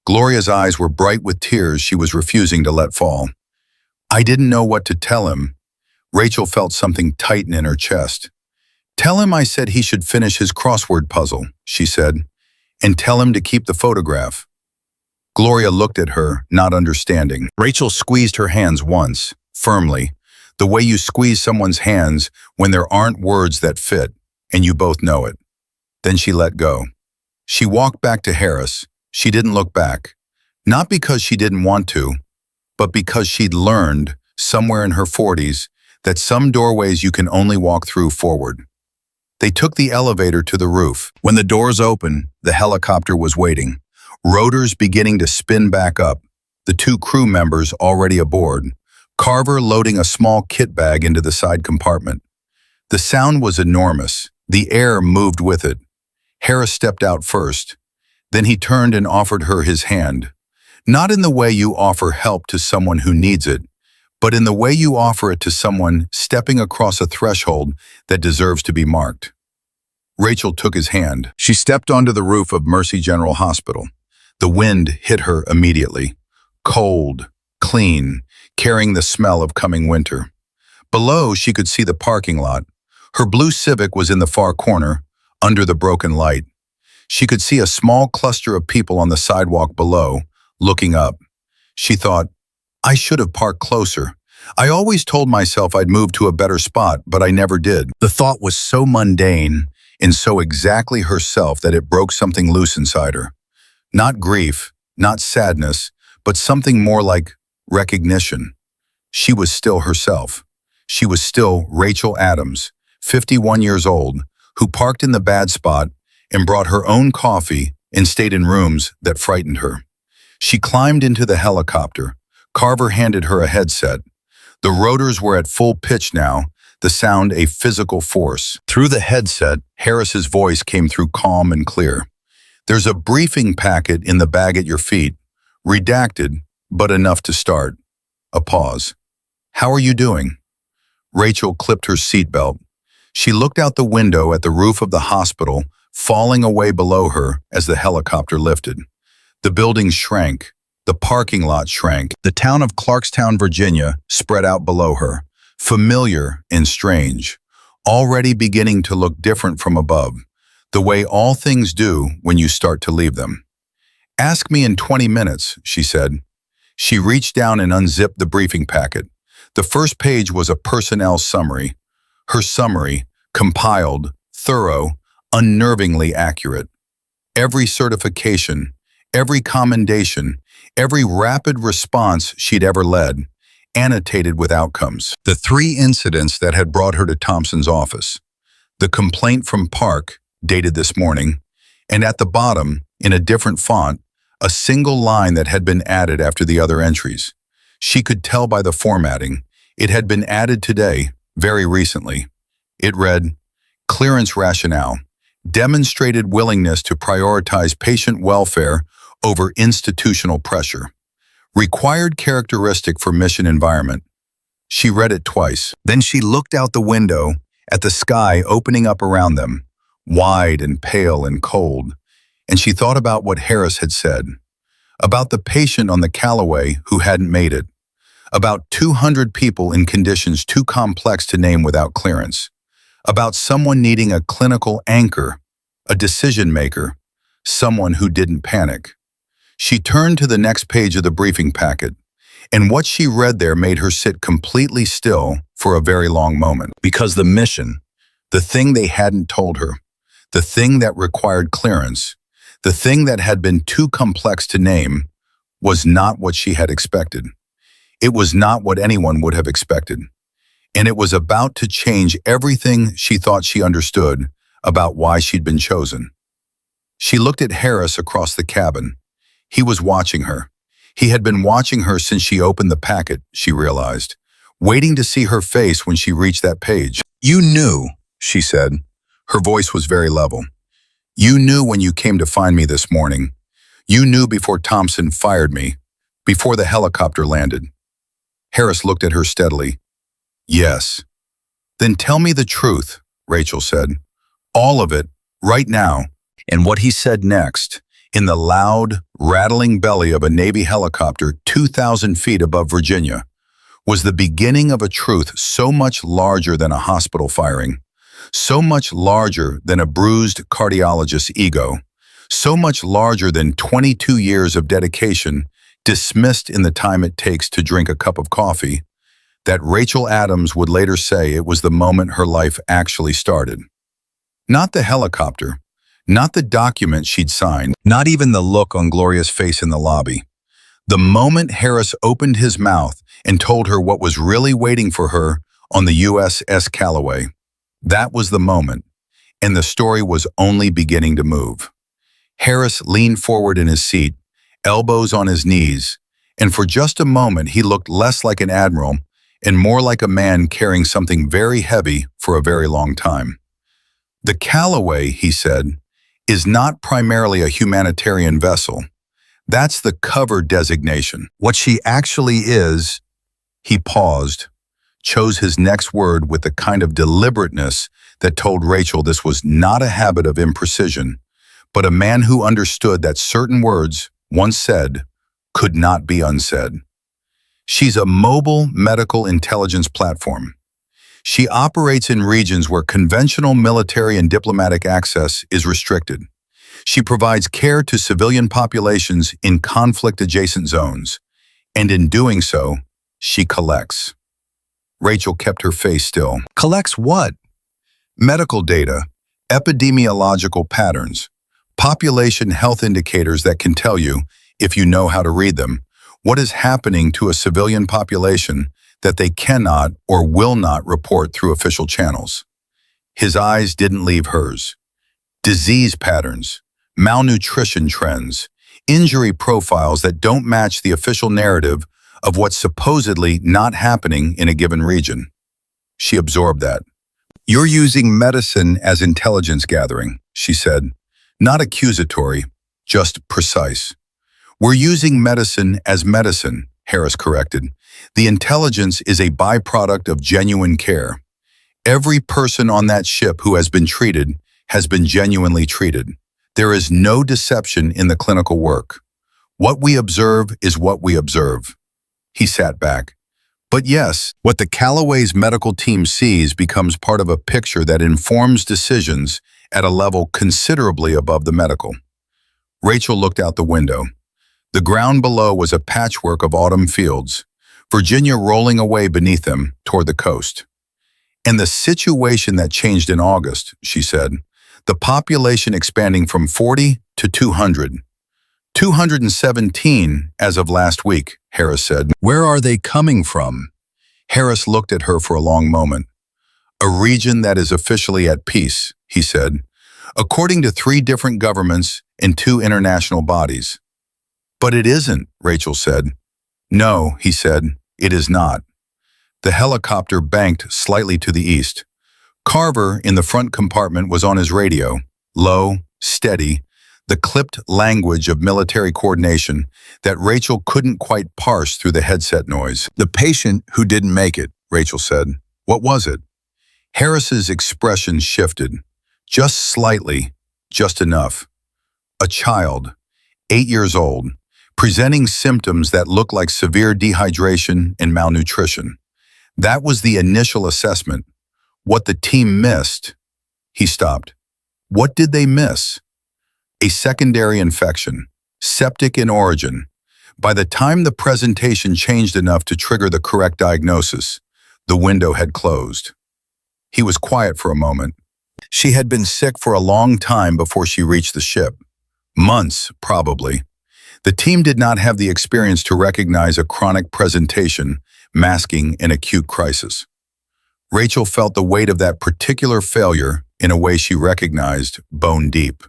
Gloria's eyes were bright with tears she was refusing to let fall. "I didn't know what to tell him." Rachel felt something tighten in her chest. "Tell him I said he should finish his crossword puzzle," she said, "and tell him to keep the photograph." Gloria looked at her, not understanding. Rachel squeezed her hands once, firmly, the way you squeeze someone's hands when there aren't words that fit, and you both know it. Then she let go. She walked back to Harris. She didn't look back. Not because she didn't want to, but because she'd learned, somewhere in her 40s, that some doorways you can only walk through forward. They took the elevator to the roof. When the doors opened, the helicopter was waiting, rotors beginning to spin back up, the 2 crew members already aboard, Carver loading a small kit bag into the side compartment. The sound was enormous. The air moved with it. Harris stepped out first. Then he turned and offered her his hand. Not in the way you offer help to someone who needs it, but in the way you offer it to someone stepping across a threshold that deserves to be marked. Rachel took his hand. She stepped onto the roof of Mercy General Hospital. The wind hit her immediately. Cold, clean, carrying the smell of coming winter. Below, she could see the parking lot. Her blue Civic was in the far corner, under the broken light. She could see a small cluster of people on the sidewalk below, looking up. She thought, "I should have parked closer. I always told myself I'd move to a better spot, but I never did." The thought was so mundane and so exactly herself that it broke something loose inside her. Not grief, not sadness, but something more like recognition. She was still herself. She was still Rachel Adams, 51 years old, who parked in the bad spot and brought her own coffee and stayed in rooms that frightened her. She climbed into the helicopter. Carver handed her a headset. The rotors were at full pitch now, the sound a physical force. Through the headset, Harris's voice came through calm and clear. "There's a briefing packet in the bag at your feet. Redacted, but enough to start." A pause. "How are you doing?" Rachel clipped her seatbelt. She looked out the window at the roof of the hospital, falling away below her as the helicopter lifted. The buildings shrank. The parking lot shrank. The town of Clarkstown, Virginia, spread out below her, familiar and strange, already beginning to look different from above, the way all things do when you start to leave them. "Ask me in 20 minutes, she said. She reached down and unzipped the briefing packet. The first page was a personnel summary. Her summary, compiled, thorough, unnervingly accurate. Every certification, every commendation, every rapid response she'd ever led, annotated with outcomes. The 3 incidents that had brought her to Thompson's office. The complaint from Park, dated this morning, and at the bottom, in a different font, a single line that had been added after the other entries. She could tell by the formatting. It had been added today, very recently. It read, "Clearance rationale. Demonstrated willingness to prioritize patient welfare over institutional pressure. Required characteristic for mission environment." She read it twice. Then she looked out the window at the sky opening up around them, wide and pale and cold, and she thought about what Harris had said, about the patient on the Callaway who hadn't made it, about 200 people in conditions too complex to name without clearance, about someone needing a clinical anchor, a decision maker, someone who didn't panic. She turned to the next page of the briefing packet, and what she read there made her sit completely still for a very long moment. Because the mission, the thing they hadn't told her, the thing that required clearance, the thing that had been too complex to name, was not what she had expected. It was not what anyone would have expected. And it was about to change everything she thought she understood about why she'd been chosen. She looked at Harris across the cabin. He was watching her. He had been watching her since she opened the packet, she realized, waiting to see her face when she reached that page. "You knew," she said. Her voice was very level. "You knew when you came to find me this morning. You knew before Thompson fired me, before the helicopter landed." Harris looked at her steadily. "Yes." "Then tell me the truth," Rachel said. "All of it, right now." And what he said next, in the loud, rattling belly of a Navy helicopter 2,000 feet above Virginia, was the beginning of a truth so much larger than a hospital firing, so much larger than a bruised cardiologist's ego, so much larger than 22 years of dedication dismissed in the time it takes to drink a cup of coffee, that Rachel Adams would later say it was the moment her life actually started. Not the helicopter, not the document she'd signed, not even the look on Gloria's face in the lobby. The moment Harris opened his mouth and told her what was really waiting for her on the USS Callaway. That was the moment, and the story was only beginning to move. Harris leaned forward in his seat, elbows on his knees, and for just a moment he looked less like an admiral and more like a man carrying something very heavy for a very long time. "The Callaway," he said, "is not primarily a humanitarian vessel. That's the cover designation. What she actually is," he paused, chose his next word with the kind of deliberateness that told Rachel this was not a habit of imprecision, but a man who understood that certain words, once said, could not be unsaid. "She's a mobile medical intelligence platform. She operates in regions where conventional military and diplomatic access is restricted. She provides care to civilian populations in conflict-adjacent zones, and in doing so, she collects." Rachel kept her face still. "Collects what?" "Medical data, epidemiological patterns, population health indicators that can tell you, if you know how to read them, what is happening to a civilian population that they cannot or will not report through official channels." His eyes didn't leave hers. "Disease patterns, malnutrition trends, injury profiles that don't match the official narrative of what's supposedly not happening in a given region." She absorbed that. "You're using medicine as intelligence gathering," she said. "Not accusatory, just precise." "We're using medicine as medicine," Harris corrected. "The intelligence is a byproduct of genuine care. Every person on that ship who has been treated has been genuinely treated. There is no deception in the clinical work. What we observe is what we observe." He sat back. "But yes, what the Callaway's medical team sees becomes part of a picture that informs decisions at a level considerably above the medical." Rachel looked out the window. The ground below was a patchwork of autumn fields, Virginia rolling away beneath them toward the coast. "And the situation that changed in August," she said, "the population expanding from 40 to 200. 217 as of last week," Harris said. "Where are they coming from?" Harris looked at her for a long moment. "A region that is officially at peace," he said, "according to 3 different governments and 2 international bodies." "But it isn't," Rachel said. "No," he said, "it is not." The helicopter banked slightly to the east. Carver, in the front compartment, was on his radio, low, steady, the clipped language of military coordination that Rachel couldn't quite parse through the headset noise. "The patient who didn't make it," Rachel said. "What was it?" Harris's expression shifted. Just slightly, just enough. A child, 8 years old, presenting symptoms that look like severe dehydration and malnutrition. That was the initial assessment. What the team missed. He stopped. What did they miss? A secondary infection, septic in origin. By the time the presentation changed enough to trigger the correct diagnosis, the window had closed. He was quiet for a moment. She had been sick for a long time before she reached the ship. Months, probably. The team did not have the experience to recognize a chronic presentation masking an acute crisis. Rachel felt the weight of that particular failure in a way she recognized bone deep.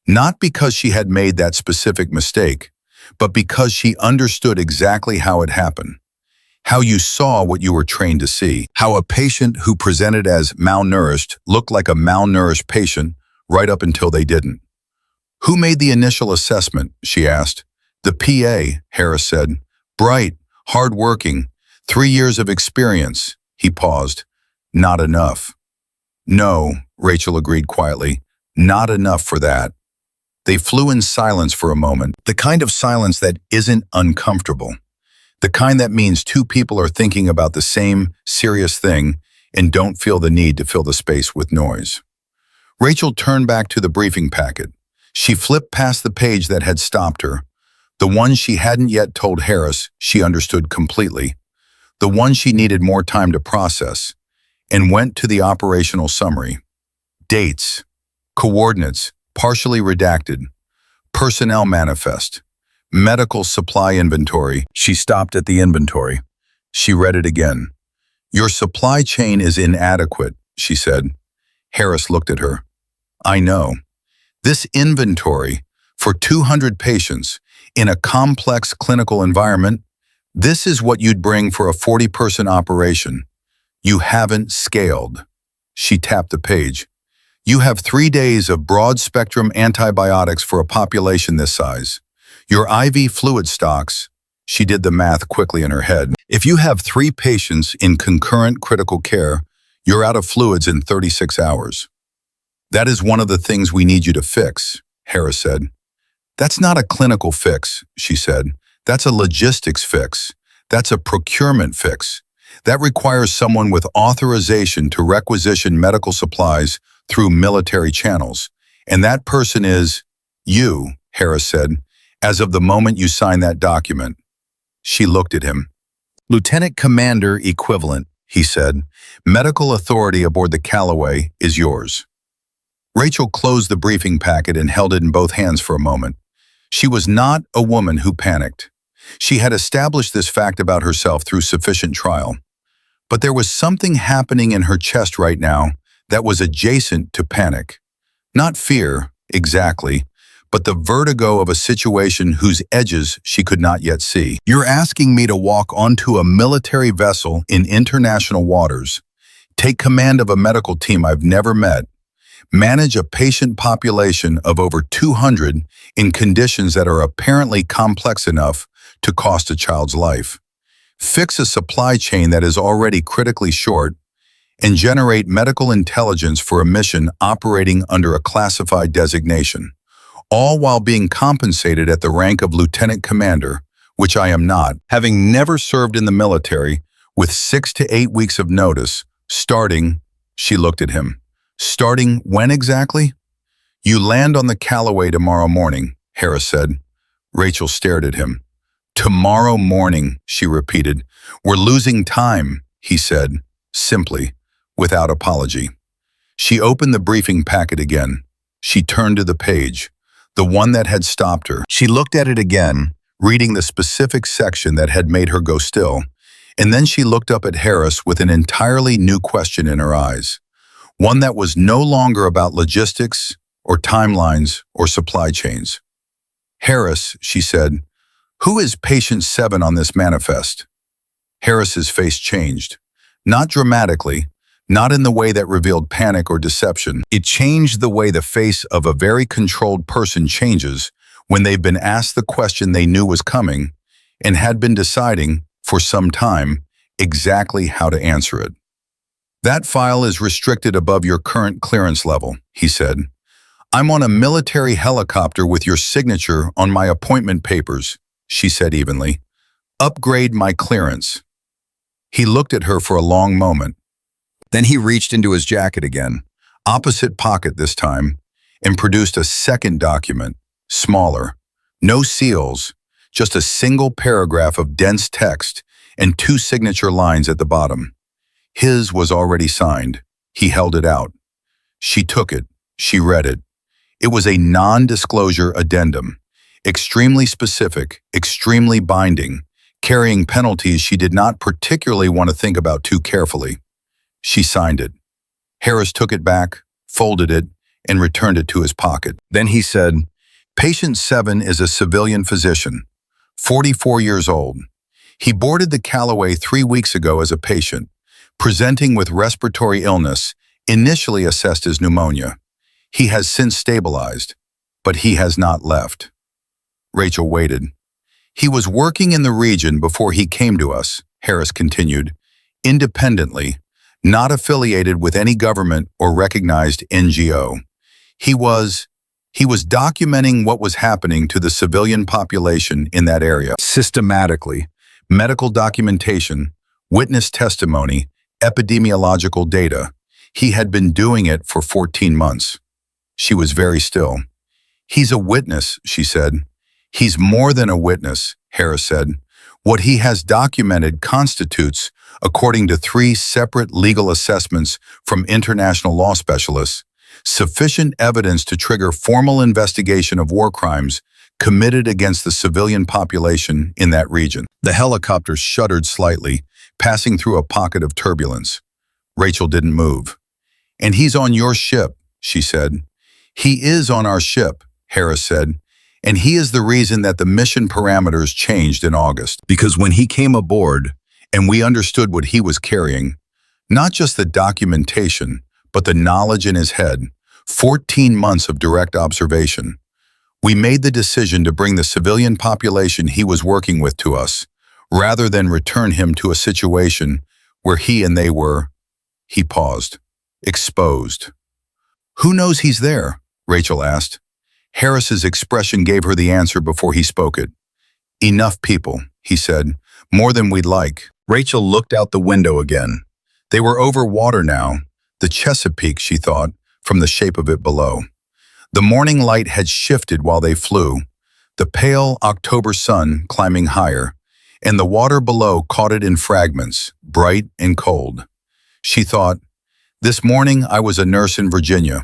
Not because she had made that specific mistake, but because she understood exactly how it happened. How you saw what you were trained to see. How a patient who presented as malnourished looked like a malnourished patient right up until they didn't. Who made the initial assessment? She asked. The PA, Harris said. Bright, hard-working, 3 years of experience. He paused. Not enough. No, Rachel agreed quietly. Not enough for that. They flew in silence for a moment, the kind of silence that isn't uncomfortable. The kind that means two people are thinking about the same serious thing and don't feel the need to fill the space with noise. Rachel turned back to the briefing packet. She flipped past the page that had stopped her, the one she hadn't yet told Harris she understood completely, the one she needed more time to process, and went to the operational summary. Dates, coordinates, partially redacted, personnel manifest, medical supply inventory. She stopped at the inventory. She read it again. Your supply chain is inadequate, she said. Harris looked at her. I know. This inventory, for 200 patients, in a complex clinical environment, this is what you'd bring for a 40-person operation. You haven't scaled. She tapped the page. You have 3 days of broad-spectrum antibiotics for a population this size. Your IV fluid stocks, she did the math quickly in her head. If you have 3 patients in concurrent critical care, you're out of fluids in 36 hours. That is one of the things we need you to fix, Harris said. That's not a clinical fix, she said. That's a logistics fix. That's a procurement fix. That requires someone with authorization to requisition medical supplies through military channels. And that person is you, Harris said, as of the moment you sign that document. She looked at him. Lieutenant Commander equivalent, he said. Medical authority aboard the Callaway is yours. Rachel closed the briefing packet and held it in both hands for a moment. She was not a woman who panicked. She had established this fact about herself through sufficient trial. But there was something happening in her chest right now that was adjacent to panic. Not fear, exactly, but the vertigo of a situation whose edges she could not yet see. You're asking me to walk onto a military vessel in international waters, take command of a medical team I've never met, manage a patient population of over 200 in conditions that are apparently complex enough to cost a child's life, fix a supply chain that is already critically short, and generate medical intelligence for a mission operating under a classified designation, all while being compensated at the rank of lieutenant commander, which I am not, having never served in the military, with 6 to 8 weeks of notice, starting, she looked at him. Starting when exactly? You land on the Callaway tomorrow morning, Harris said. Rachel stared at him. Tomorrow morning, she repeated. We're losing time, he said, simply, without apology. She opened the briefing packet again. She turned to the page, the one that had stopped her. She looked at it again, reading the specific section that had made her go still, and then she looked up at Harris with an entirely new question in her eyes. One that was no longer about logistics or timelines or supply chains. Harris, she said, who is patient 7 on this manifest? Harris's face changed. Not dramatically, not in the way that revealed panic or deception. It changed the way the face of a very controlled person changes when they've been asked the question they knew was coming and had been deciding, for some time, exactly how to answer it. That file is restricted above your current clearance level, he said. I'm on a military helicopter with your signature on my appointment papers, she said evenly. Upgrade my clearance. He looked at her for a long moment. Then he reached into his jacket again, opposite pocket this time, and produced a second document, smaller. No seals, just a single paragraph of dense text and 2 signature lines at the bottom. His was already signed. He held it out. She took it. She read it. It was a non-disclosure addendum, extremely specific, extremely binding, carrying penalties she did not particularly want to think about too carefully. She signed it. Harris took it back, folded it, and returned it to his pocket. Then he said, Patient 7 is a civilian physician, 44 years old. He boarded the Callaway 3 weeks ago as a patient, presenting with respiratory illness, initially assessed as pneumonia. He has since stabilized, but he has not left. Rachel waited. He was working in the region before he came to us, Harris continued, independently, not affiliated with any government or recognized NGO. He was documenting what was happening to the civilian population in that area, systematically. Medical documentation, witness testimony, epidemiological data. He had been doing it for 14 months. She was very still. He's a witness, she said. He's more than a witness, Harris said. What he has documented constitutes, according to 3 separate legal assessments from international law specialists, sufficient evidence to trigger formal investigation of war crimes committed against the civilian population in that region. The helicopter shuddered slightly, passing through a pocket of turbulence. Rachel didn't move. And he's on your ship, she said. He is on our ship, Harris said, and he is the reason that the mission parameters changed in August. Because when he came aboard, and we understood what he was carrying, not just the documentation, but the knowledge in his head, 14 months of direct observation, we made the decision to bring the civilian population he was working with to us, rather than return him to a situation where he and they were, he paused, exposed. Who knows he's there? Rachel asked. Harris's expression gave her the answer before he spoke it. Enough people, he said, more than we'd like. Rachel looked out the window again. They were over water now, the Chesapeake, she thought, from the shape of it below. The morning light had shifted while they flew, the pale October sun climbing higher, and the water below caught it in fragments, bright and cold. She thought, this morning I was a nurse in Virginia.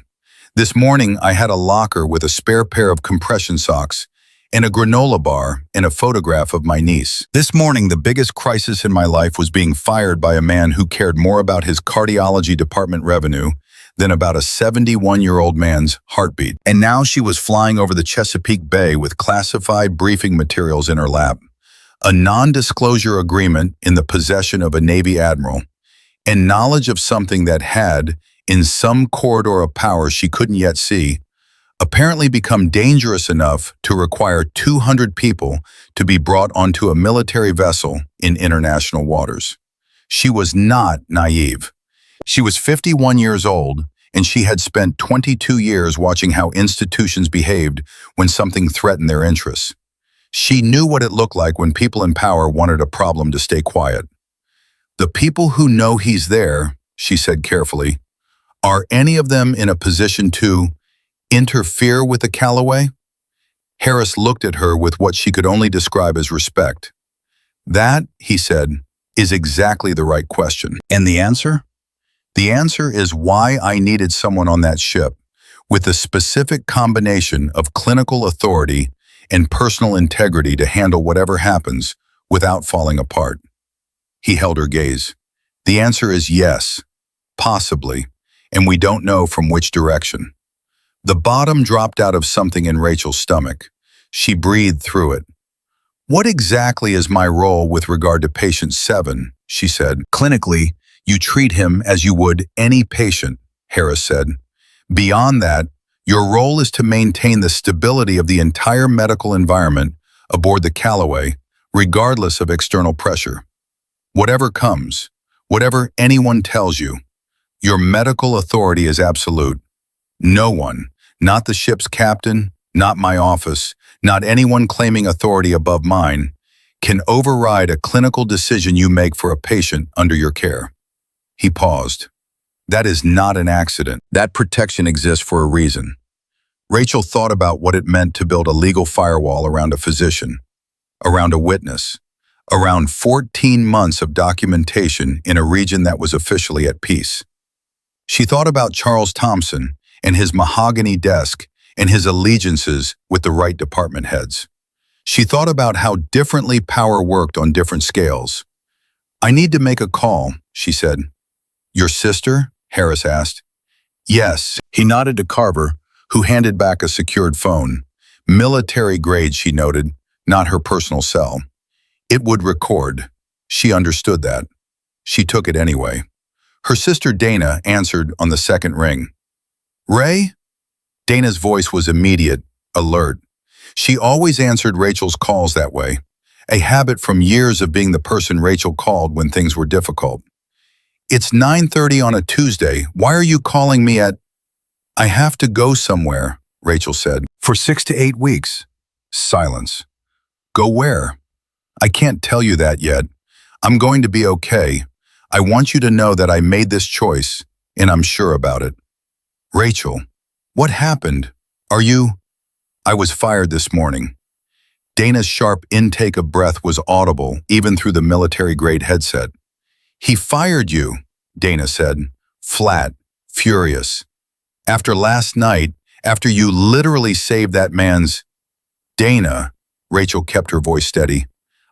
This morning I had a locker with a spare pair of compression socks and a granola bar and a photograph of my niece. This morning the biggest crisis in my life was being fired by a man who cared more about his cardiology department revenue than about a 71-year-old man's heartbeat. And now she was flying over the Chesapeake Bay with classified briefing materials in her lap, a non-disclosure agreement in the possession of a Navy admiral, and knowledge of something that had, in some corridor of power she couldn't yet see, apparently become dangerous enough to require 200 people to be brought onto a military vessel in international waters. She was not naive. She was 51 years old, and she had spent 22 years watching how institutions behaved when something threatened their interests. She knew what it looked like when people in power wanted a problem to stay quiet. The people who know he's there, she said carefully, are any of them in a position to interfere with the Callaway? Harris looked at her with what she could only describe as respect. That, he said, is exactly the right question. And the answer? The answer is why I needed someone on that ship with the specific combination of clinical authority and personal integrity to handle whatever happens without falling apart. He held her gaze. The answer is yes, possibly, and we don't know from which direction. The bottom dropped out of something in Rachel's stomach. She breathed through it. What exactly is my role with regard to patient 7? She said. Clinically, you treat him as you would any patient, Harris said. Beyond that, your role is to maintain the stability of the entire medical environment aboard the Callaway, regardless of external pressure. Whatever comes, whatever anyone tells you, your medical authority is absolute. No one, Not the ship's captain, not my office, not anyone claiming authority above mine, can override a clinical decision you make for a patient under your care. He paused. That is not an accident. That protection exists for a reason. Rachel thought about what it meant to build a legal firewall around a physician, around a witness, around 14 months of documentation in a region that was officially at peace. She thought about Charles Thompson and his mahogany desk and his allegiances with the right department heads. She thought about how differently power worked on different scales. I need to make a call, she said. Your sister? Harris asked. Yes. He nodded to Carver, who handed back a secured phone. Military grade, she noted, not her personal cell. It would record. She understood that. She took it anyway. Her sister Dana answered on the second ring. Ray? Dana's voice was immediate, alert. She always answered Rachel's calls that way, a habit from years of being the person Rachel called when things were difficult. It's 9:30 on a Tuesday. Why are you calling me at... I have to go somewhere, Rachel said. For 6 to 8 weeks. Silence. Go where? I can't tell you that yet. I'm going to be okay. I want you to know that I made this choice, and I'm sure about it. Rachel, what happened? Are you... I was fired this morning. Dana's sharp intake of breath was audible, even through the military-grade headset. He fired you, Dana said, flat, furious. After last night, after you literally saved that man's... Dana, Rachel kept her voice steady.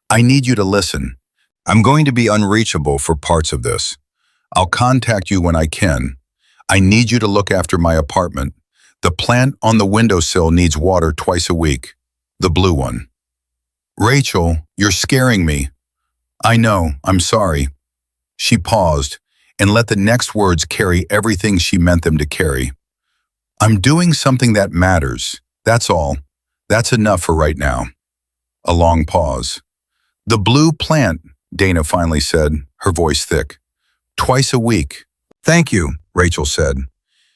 I need you to listen. I'm going to be unreachable for parts of this. I'll contact you when I can. I need you to look after my apartment. The plant on the windowsill needs water twice a week. The blue one. Rachel, you're scaring me. I know, I'm sorry. She paused and let the next words carry everything she meant them to carry. I'm doing something that matters. That's all. That's enough for right now. A long pause. The blue plant, Dana finally said, her voice thick. Twice a week. Thank you, Rachel said.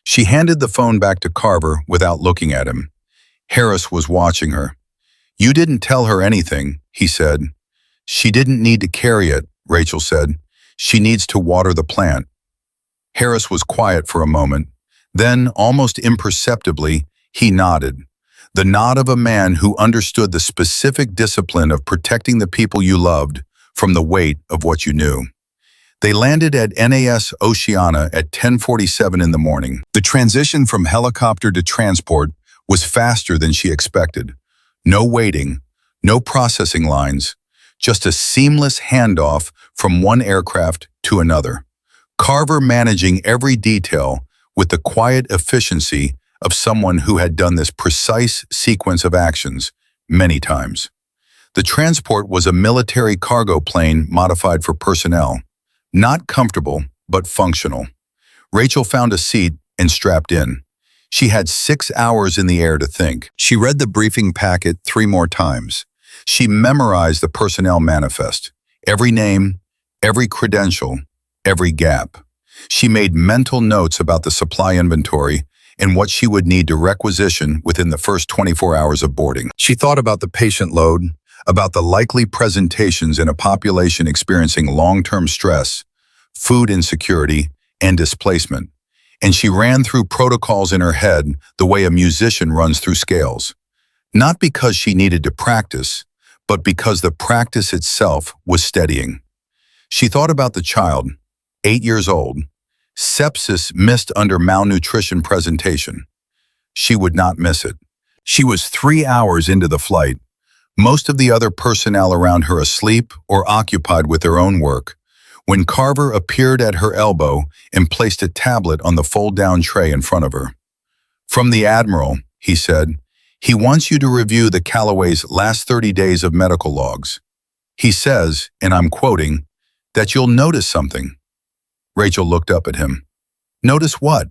She handed the phone back to Carver without looking at him. Harris was watching her. You didn't tell her anything, he said. She didn't need to carry it, Rachel said. She needs to water the plant. Harris was quiet for a moment. Then, almost imperceptibly, he nodded. The nod of a man who understood the specific discipline of protecting the people you loved from the weight of what you knew. They landed at NAS Oceana at 10:47 in the morning. The transition from helicopter to transport was faster than she expected. No waiting, no processing lines, just a seamless handoff from one aircraft to another. Carver managing every detail with the quiet efficiency of someone who had done this precise sequence of actions many times. The transport was a military cargo plane modified for personnel. Not comfortable, but functional. Rachel found a seat and strapped in. She had 6 hours in the air to think. She read the briefing packet 3 more times. She memorized the personnel manifest. Every name, every credential, every gap. She made mental notes about the supply inventory and what she would need to requisition within the first 24 hours of boarding. She thought about the patient load, about the likely presentations in a population experiencing long-term stress, food insecurity, and displacement. And she ran through protocols in her head the way a musician runs through scales. Not because she needed to practice, but because the practice itself was steadying. She thought about the child, 8 years old, sepsis missed under malnutrition presentation. She would not miss it. She was 3 hours into the flight, most of the other personnel around her asleep or occupied with their own work, when Carver appeared at her elbow and placed a tablet on the fold-down tray in front of her. From the Admiral, he said, he wants you to review the Callaway's last 30 days of medical logs. He says, and I'm quoting, that you'll notice something. Rachel looked up at him. Notice what?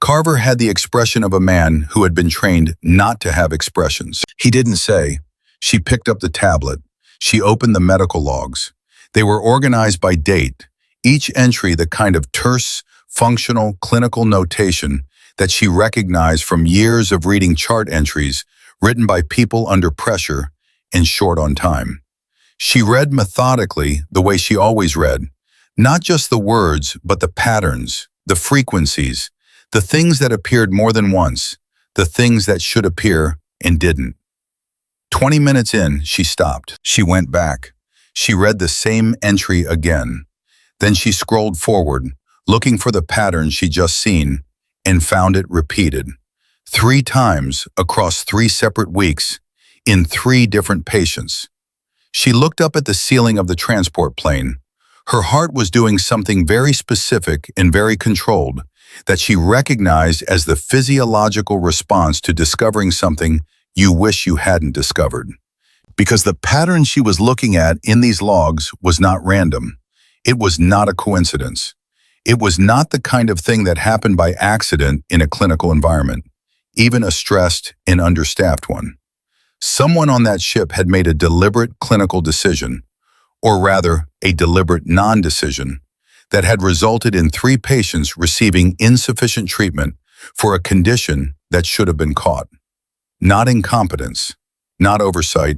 Carver had the expression of a man who had been trained not to have expressions. He didn't say. She picked up the tablet. She opened the medical logs. They were organized by date, each entry the kind of terse, functional, clinical notation that she recognized from years of reading chart entries written by people under pressure and short on time. She read methodically the way she always read, not just the words, but the patterns, the frequencies, the things that appeared more than once, the things that should appear and didn't. 20 minutes in, she stopped. She went back. She read the same entry again. Then she scrolled forward, looking for the pattern she'd just seen, and found it repeated. 3 times across 3 separate weeks, in 3 different patients. She looked up at the ceiling of the transport plane. Her heart was doing something very specific and very controlled that she recognized as the physiological response to discovering something you wish you hadn't discovered. Because the pattern she was looking at in these logs was not random. It was not a coincidence. It was not the kind of thing that happened by accident in a clinical environment, even a stressed and understaffed one. Someone on that ship had made a deliberate clinical decision, or rather, a deliberate non-decision, that had resulted in 3 patients receiving insufficient treatment for a condition that should have been caught. Not incompetence, not oversight,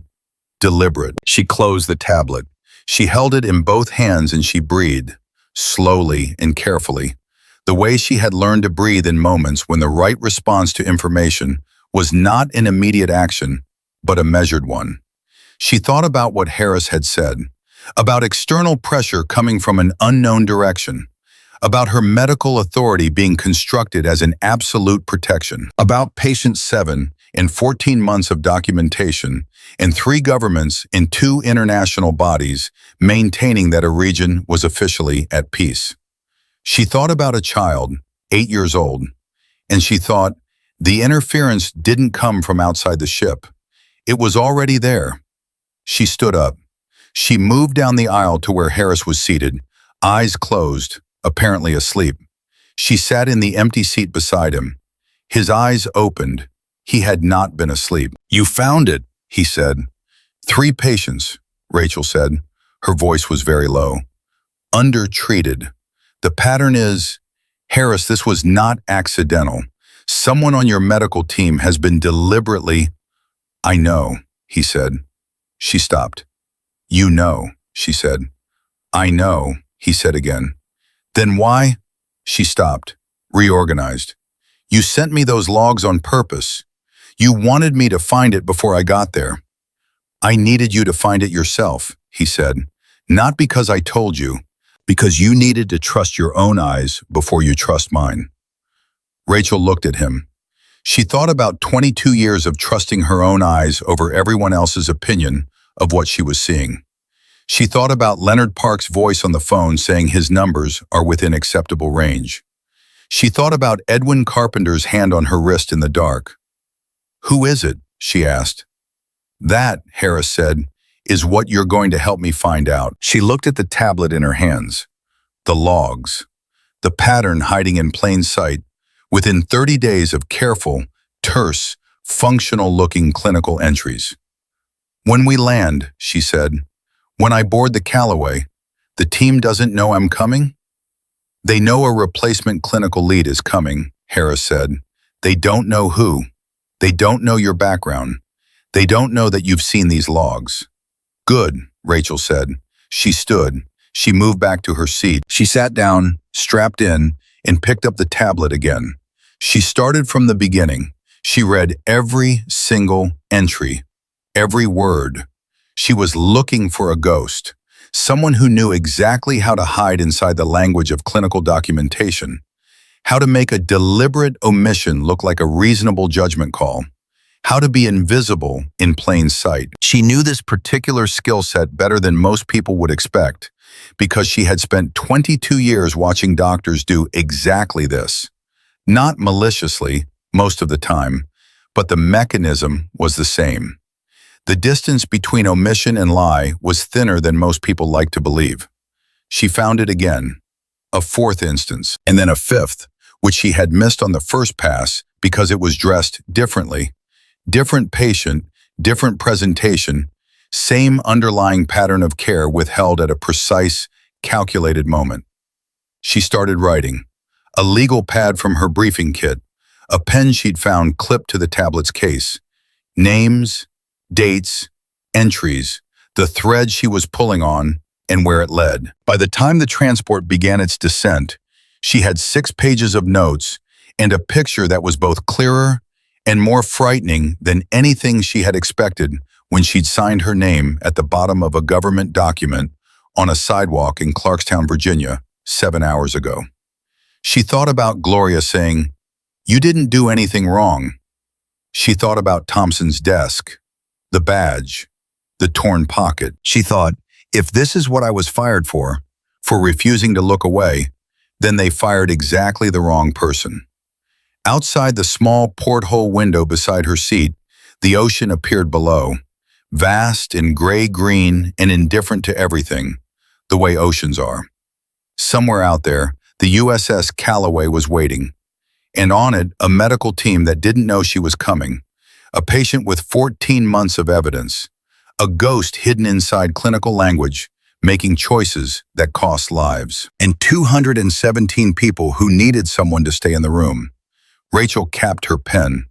deliberate. She closed the tablet. She held it in both hands and she breathed, slowly and carefully, the way she had learned to breathe in moments when the right response to information was not an immediate action, but a measured one. She thought about what Harris had said, about external pressure coming from an unknown direction, about her medical authority being constructed as an absolute protection, about patient 7 and 14 months of documentation, and 3 governments and 2 international bodies maintaining that a region was officially at peace. She thought about a child, 8 years old, and she thought the interference didn't come from outside the ship. It was already there. She stood up. She moved down the aisle to where Harris was seated, eyes closed, apparently asleep. She sat in the empty seat beside him. His eyes opened. He had not been asleep. "You found it," he said. 3 patients, Rachel said. Her voice was very low. "Undertreated. The pattern is, Harris, this was not accidental. Someone on your medical team has been deliberately—" "I know," he said. She stopped. "You know," she said. "I know," he said again. "Then why—" She stopped, reorganized. "You sent me those logs on purpose. You wanted me to find it before I got there." "I needed you to find it yourself," he said. "Not because I told you, because you needed to trust your own eyes before you trust mine." Rachel looked at him. She thought about 22 years of trusting her own eyes over everyone else's opinion of what she was seeing. She thought about Leonard Park's voice on the phone saying his numbers are within acceptable range. She thought about Edwin Carpenter's hand on her wrist in the dark. "Who is it?" she asked. "That," Harris said, "is what you're going to help me find out." She looked at the tablet in her hands. The logs. The pattern hiding in plain sight within 30 days of careful, terse, functional-looking clinical entries. "When we land," she said, "when I board the Callaway, the team doesn't know I'm coming?" "They know a replacement clinical lead is coming," Harris said. "They don't know who. They don't know your background. They don't know that you've seen these logs." "Good," Rachel said. She stood. She moved back to her seat. She sat down, strapped in, and picked up the tablet again. She started from the beginning. She read every single entry, every word. She was looking for a ghost, someone who knew exactly how to hide inside the language of clinical documentation, how to make a deliberate omission look like a reasonable judgment call, how to be invisible in plain sight. She knew this particular skill set better than most people would expect because she had spent 22 years watching doctors do exactly this. Not maliciously, most of the time, but the mechanism was the same. The distance between omission and lie was thinner than most people like to believe. She found it again, a 4th instance, and then a 5th, which she had missed on the first pass because it was dressed differently. Different patient, different presentation, same underlying pattern of care withheld at a precise, calculated moment. She started writing. A legal pad from her briefing kit, a pen she'd found clipped to the tablet's case. Names, dates, entries, the thread she was pulling on, and where it led. By the time the transport began its descent, she had 6 pages of notes and a picture that was both clearer and more frightening than anything she had expected when she'd signed her name at the bottom of a government document on a sidewalk in Clarkstown, Virginia, 7 hours ago. She thought about Gloria saying, "You didn't do anything wrong." She thought about Thompson's desk, the badge, the torn pocket. She thought, if this is what I was fired for refusing to look away, then they fired exactly the wrong person. Outside the small porthole window beside her seat, the ocean appeared below, vast and gray-green and indifferent to everything, the way oceans are. Somewhere out there, the USS Callaway was waiting, and on it, a medical team that didn't know she was coming, a patient with 14 months of evidence, a ghost hidden inside clinical language, making choices that cost lives, and 217 people who needed someone to stay in the room. Rachel capped her pen.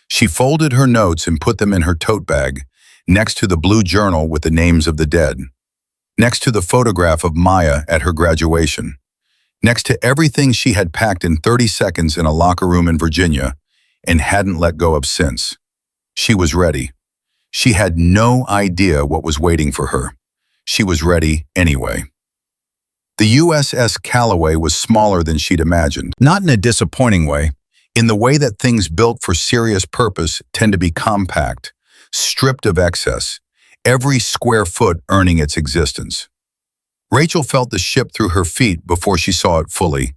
She folded her notes and put them in her tote bag, next to the blue journal with the names of the dead, next to the photograph of Maya at her graduation, next to everything she had packed in 30 seconds in a locker room in Virginia and hadn't let go of since. She was ready. She had no idea what was waiting for her. She was ready anyway. The USS Callaway was smaller than she'd imagined, not in a disappointing way, in the way that things built for serious purpose tend to be compact, stripped of excess, every square foot earning its existence. Rachel felt the ship through her feet before she saw it fully,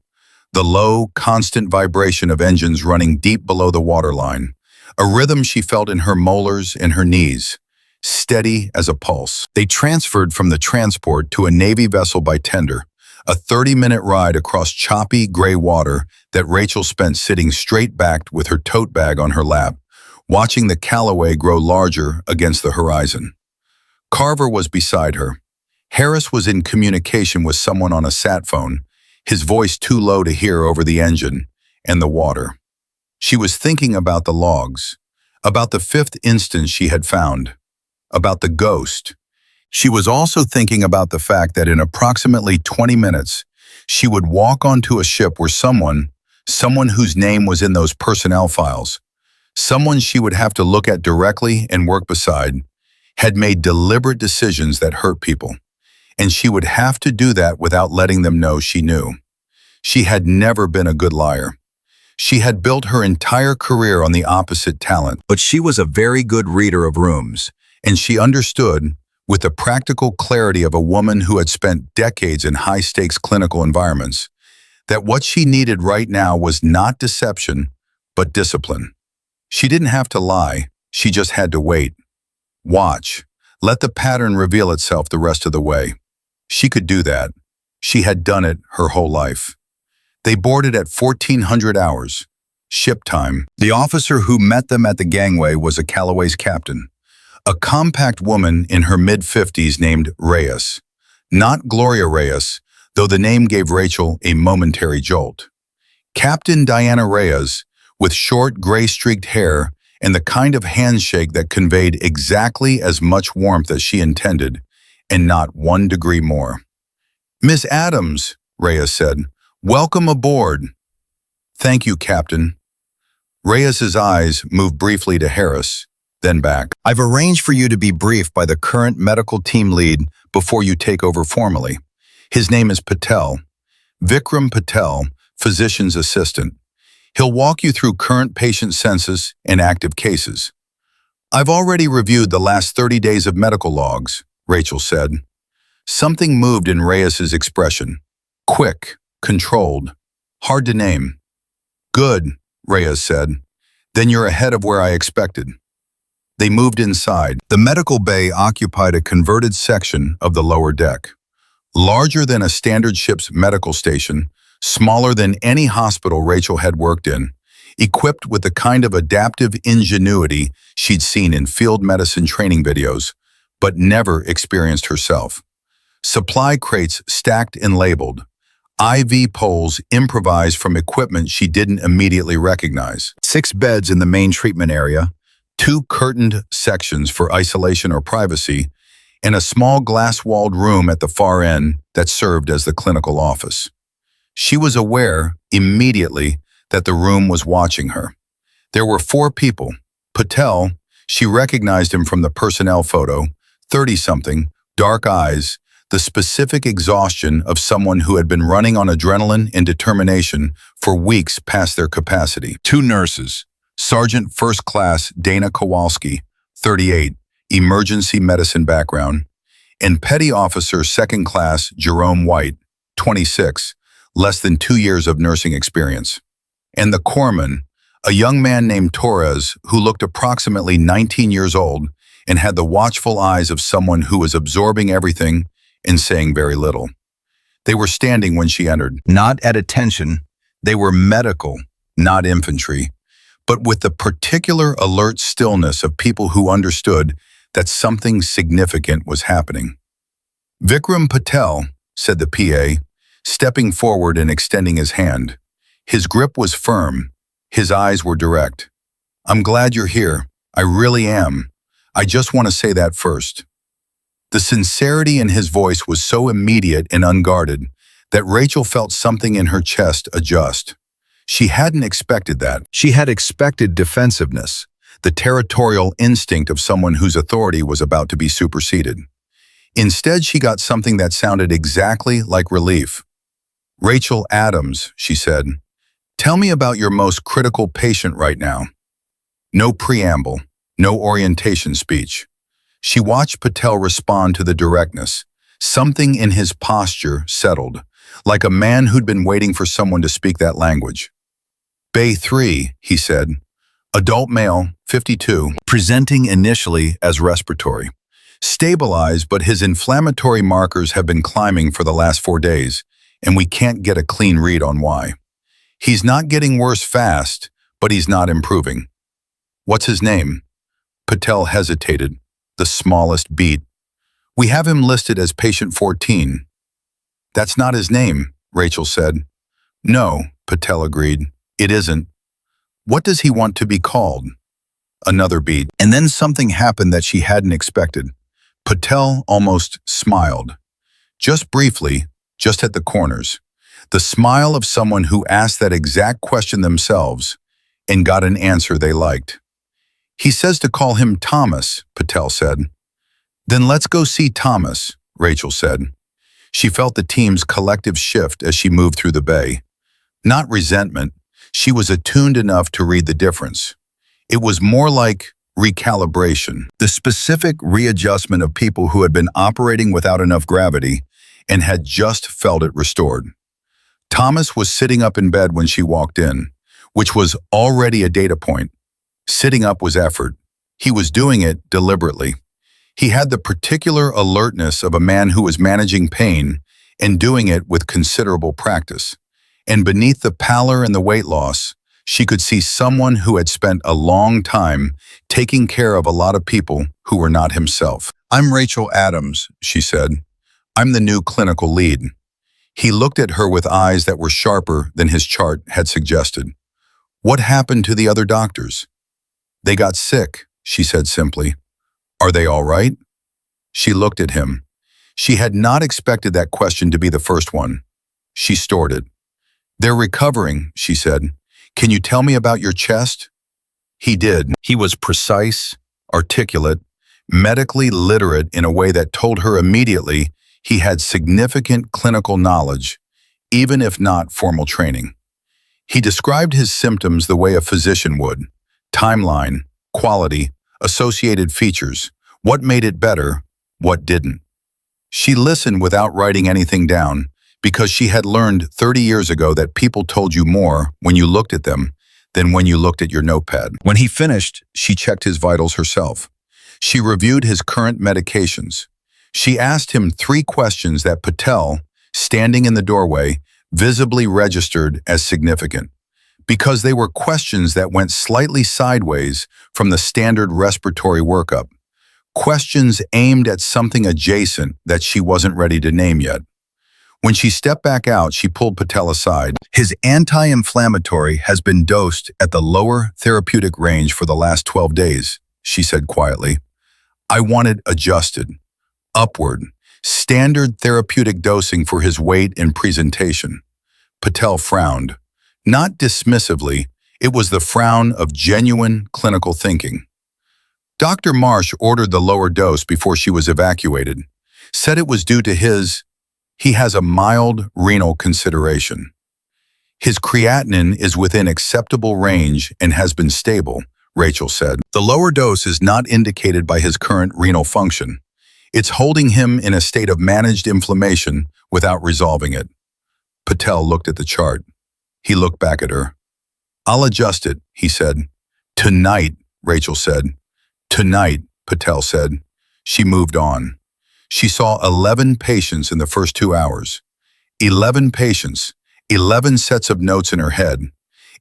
the low, constant vibration of engines running deep below the waterline, a rhythm she felt in her molars and her knees, steady as a pulse. They transferred from the transport to a Navy vessel by tender, a 30-minute ride across choppy, gray water that Rachel spent sitting straight-backed with her tote bag on her lap, watching the Callaway grow larger against the horizon. Carver was beside her. Harris was in communication with someone on a sat phone, his voice too low to hear over the engine and the water. She was thinking about the logs, about the 5th instance she had found, about the ghost. She was also thinking about the fact that in approximately 20 minutes, she would walk onto a ship where someone whose name was in those personnel files, someone she would have to look at directly and work beside, had made deliberate decisions that hurt people, and she would have to do that without letting them know she knew. She had never been a good liar. She had built her entire career on the opposite talent, but she was a very good reader of rooms, and she understood, with the practical clarity of a woman who had spent decades in high-stakes clinical environments, that what she needed right now was not deception, but discipline. She didn't have to lie, she just had to wait. Watch. Let the pattern reveal itself the rest of the way. She could do that. She had done it her whole life. They boarded at 1400 hours, ship time. The officer who met them at the gangway was a Callaway's captain, a compact woman in her mid-50s named Reyes. Not Gloria Reyes, though the name gave Rachel a momentary jolt. Captain Diana Reyes, with short gray-streaked hair and the kind of handshake that conveyed exactly as much warmth as she intended, and not 1 degree more. "Miss Adams," Reyes said, "welcome aboard." "Thank you, Captain." Reyes's eyes moved briefly to Harris, then back. "I've arranged for you to be briefed by the current medical team lead before you take over formally. His name is Patel, Vikram Patel, physician's assistant. He'll walk you through current patient census and active cases." "I've already reviewed the last 30 days of medical logs," Rachel said. Something moved in Reyes's expression. Quick, controlled, hard to name. "Good," Reyes said. "Then you're ahead of where I expected." They moved inside. The medical bay occupied a converted section of the lower deck. Larger than a standard ship's medical station, smaller than any hospital Rachel had worked in, equipped with the kind of adaptive ingenuity she'd seen in field medicine training videos, but never experienced herself. Supply crates stacked and labeled, IV poles improvised from equipment she didn't immediately recognize. 6 beds in the main treatment area, 2 curtained sections for isolation or privacy, and a small glass-walled room at the far end that served as the clinical office. She was aware, immediately, that the room was watching her. There were 4 people. Patel, she recognized him from the personnel photo, 30-something, dark eyes, the specific exhaustion of someone who had been running on adrenaline and determination for weeks past their capacity. 2 nurses, Sergeant First Class Dana Kowalski, 38, emergency medicine background, and Petty Officer Second Class Jerome White, 26, less than 2 years of nursing experience. And the corpsman, a young man named Torres who looked approximately 19 years old and had the watchful eyes of someone who was absorbing everything and saying very little. They were standing when she entered. Not at attention, they were medical, not infantry, but with the particular alert stillness of people who understood that something significant was happening. "Vikram Patel," said the PA, stepping forward and extending his hand. His grip was firm, his eyes were direct. "I'm glad you're here. I really am. I just want to say that first." The sincerity in his voice was so immediate and unguarded that Rachel felt something in her chest adjust. She hadn't expected that. She had expected defensiveness, the territorial instinct of someone whose authority was about to be superseded. Instead, she got something that sounded exactly like relief. "Rachel Adams," she said, "tell me about your most critical patient right now." No preamble, no orientation speech. She watched Patel respond to the directness. Something in his posture settled, like a man who'd been waiting for someone to speak that language. "Bay 3, he said. "Adult male, 52, presenting initially as respiratory. Stabilized, but his inflammatory markers have been climbing for the last 4 days, and we can't get a clean read on why. He's not getting worse fast, but he's not improving." "What's his name?" Patel hesitated. The smallest beat. "We have him listed as patient 14. "That's not his name," Rachel said. "No," Patel agreed. "It isn't." "What does he want to be called?" Another beat. And then something happened that she hadn't expected. Patel almost smiled. Just briefly, just at the corners. The smile of someone who asked that exact question themselves and got an answer they liked. "He says to call him Thomas," Patel said. "Then let's go see Thomas," Rachel said. She felt the team's collective shift as she moved through the bay. Not resentment, she was attuned enough to read the difference. It was more like recalibration, the specific readjustment of people who had been operating without enough gravity and had just felt it restored. Thomas was sitting up in bed when she walked in, which was already a data point. Sitting up was effort. He was doing it deliberately. He had the particular alertness of a man who was managing pain and doing it with considerable practice. And beneath the pallor and the weight loss, she could see someone who had spent a long time taking care of a lot of people who were not himself. "I'm Rachel Adams," she said. "I'm the new clinical lead." He looked at her with eyes that were sharper than his chart had suggested. "What happened to the other doctors?" "They got sick," she said simply. "Are they all right?" She looked at him. She had not expected that question to be the first one. She stored it. "They're recovering," she said. "Can you tell me about your chest?" He did. He was precise, articulate, medically literate in a way that told her immediately he had significant clinical knowledge, even if not formal training. He described his symptoms the way a physician would. Timeline, quality, associated features, what made it better, what didn't. She listened without writing anything down because she had learned 30 years ago that people told you more when you looked at them than when you looked at your notepad. When he finished, she checked his vitals herself. She reviewed his current medications. She asked him 3 questions that Patel, standing in the doorway, visibly registered as significant, because they were questions that went slightly sideways from the standard respiratory workup, questions aimed at something adjacent that she wasn't ready to name yet. When she stepped back out, she pulled Patel aside. His anti-inflammatory has been dosed at the lower therapeutic range for the last 12 days, she said quietly. I want it adjusted, upward, standard therapeutic dosing for his weight and presentation. Patel frowned. Not dismissively, it was the frown of genuine clinical thinking. Dr. Marsh ordered the lower dose before she was evacuated, said it was due to he has a mild renal consideration. His creatinine is within acceptable range and has been stable, Rachel said. The lower dose is not indicated by his current renal function. It's holding him in a state of managed inflammation without resolving it. Patel looked at the chart. He looked back at her. I'll adjust it, he said. Tonight, Rachel said. Tonight, Patel said. She moved on. She saw 11 patients in the first 2 hours. 11 patients, 11 sets of notes in her head,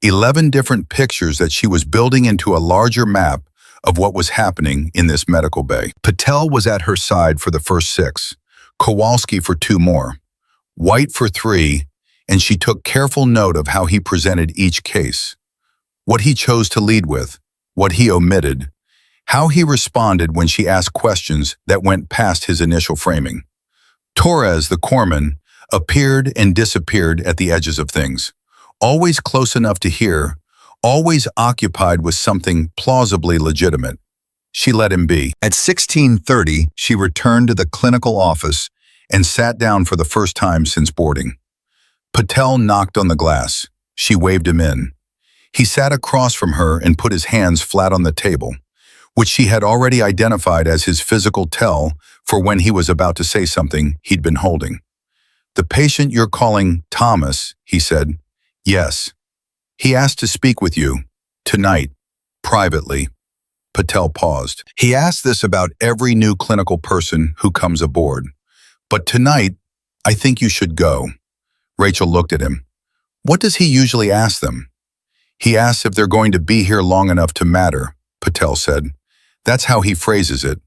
11 different pictures that she was building into a larger map of what was happening in this medical bay. Patel was at her side for the first 6, Kowalski for 2 more, White for 3, and she took careful note of how he presented each case, what he chose to lead with, what he omitted, how he responded when she asked questions that went past his initial framing. Torres, the corpsman, appeared and disappeared at the edges of things, always close enough to hear, always occupied with something plausibly legitimate. She let him be. At 16:30, she returned to the clinical office and sat down for the first time since boarding. Patel knocked on the glass. She waved him in. He sat across from her and put his hands flat on the table, which she had already identified as his physical tell for when he was about to say something he'd been holding. The patient you're calling Thomas, he said. Yes. He asked to speak with you, tonight, privately. Patel paused. He asked this about every new clinical person who comes aboard. But tonight, I think you should go. Rachel looked at him. What does he usually ask them? He asks if they're going to be here long enough to matter, Patel said. That's how he phrases it.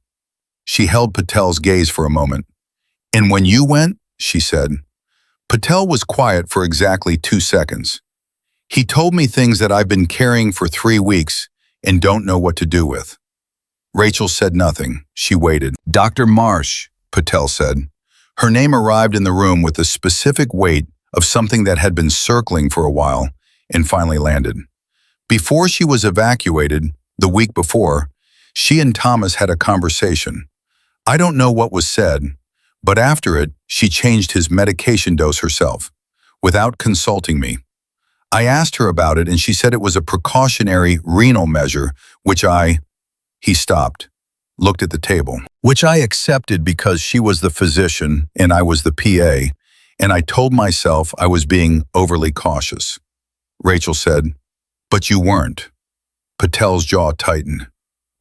She held Patel's gaze for a moment. And when you went, she said. Patel was quiet for exactly 2 seconds. He told me things that I've been carrying for 3 weeks and don't know what to do with. Rachel said nothing. She waited. Dr. Marsh, Patel said. Her name arrived in the room with the specific weight of something that had been circling for a while and finally landed. Before she was evacuated, the week before, she and Thomas had a conversation. I don't know what was said, but after it, she changed his medication dose herself, without consulting me. I asked her about it and she said it was a precautionary renal measure, he stopped, looked at the table, which I accepted because she was the physician and I was the PA, and I told myself I was being overly cautious. Rachel said, but you weren't. Patel's jaw tightened.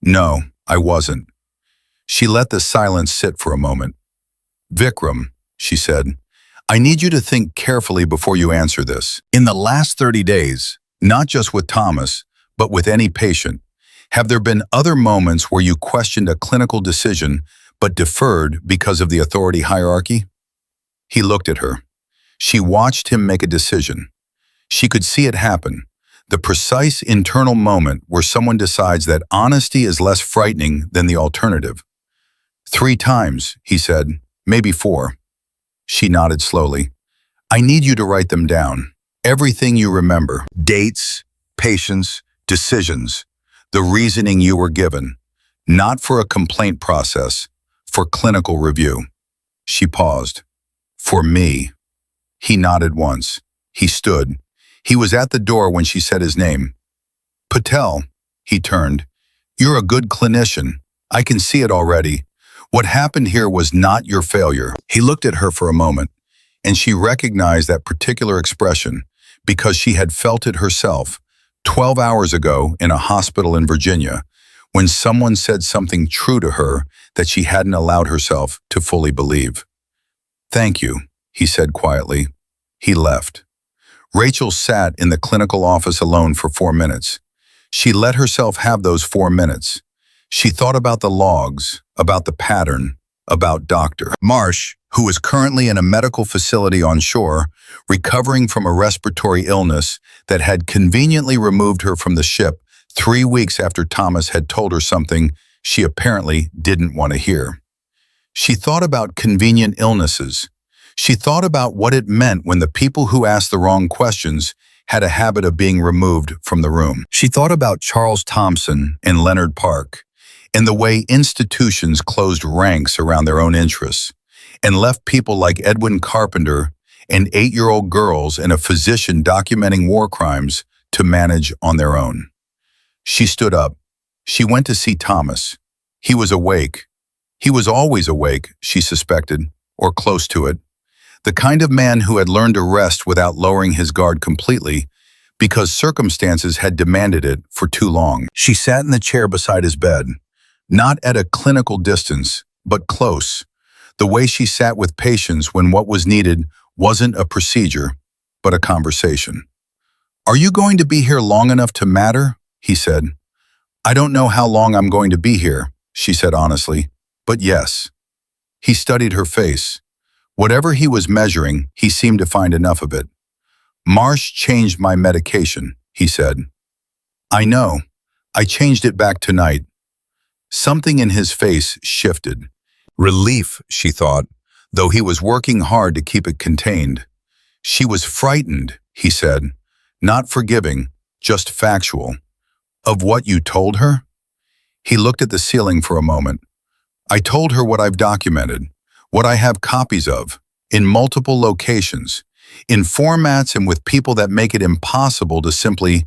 No, I wasn't. She let the silence sit for a moment. Vikram, she said, I need you to think carefully before you answer this. In the last 30 days, not just with Thomas, but with any patient, have there been other moments where you questioned a clinical decision but deferred because of the authority hierarchy? He looked at her. She watched him make a decision. She could see it happen, the precise internal moment where someone decides that honesty is less frightening than the alternative. 3 times, he said, maybe 4. She nodded slowly. I need you to write them down. Everything you remember. Dates, patients, decisions. The reasoning you were given. Not for a complaint process, for clinical review. She paused. For me. He nodded once. He stood. He was at the door when she said his name. Patel, he turned. You're a good clinician. I can see it already. What happened here was not your failure. He looked at her for a moment, and she recognized that particular expression because she had felt it herself 12 hours ago in a hospital in Virginia when someone said something true to her that she hadn't allowed herself to fully believe. Thank you, he said quietly. He left. Rachel sat in the clinical office alone for 4 minutes. She let herself have those 4 minutes. She thought about the logs, about the pattern, about Dr. Marsh, who was currently in a medical facility on shore, recovering from a respiratory illness that had conveniently removed her from the ship 3 weeks after Thomas had told her something she apparently didn't want to hear. She thought about convenient illnesses. She thought about what it meant when the people who asked the wrong questions had a habit of being removed from the room. She thought about Charles Thompson and Leonard Park, and the way institutions closed ranks around their own interests, and left people like Edwin Carpenter and 8-year-old girls and a physician documenting war crimes to manage on their own. She stood up. She went to see Thomas. He was awake. He was always awake, she suspected, or close to it. The kind of man who had learned to rest without lowering his guard completely because circumstances had demanded it for too long. She sat in the chair beside his bed, not at a clinical distance, but close, the way she sat with patience when what was needed wasn't a procedure, but a conversation. "Are you going to be here long enough to matter?" he said. "I don't know how long I'm going to be here," she said honestly, "but yes." He studied her face. Whatever he was measuring, he seemed to find enough of it. "Marsh changed my medication," he said. "I know. I changed it back tonight." Something in his face shifted. Relief, she thought, though he was working hard to keep it contained. She was frightened, he said, not forgiving, just factual. "Of what you told her?" He looked at the ceiling for a moment. "I told her what I've documented, what I have copies of, in multiple locations, in formats and with people that make it impossible to simply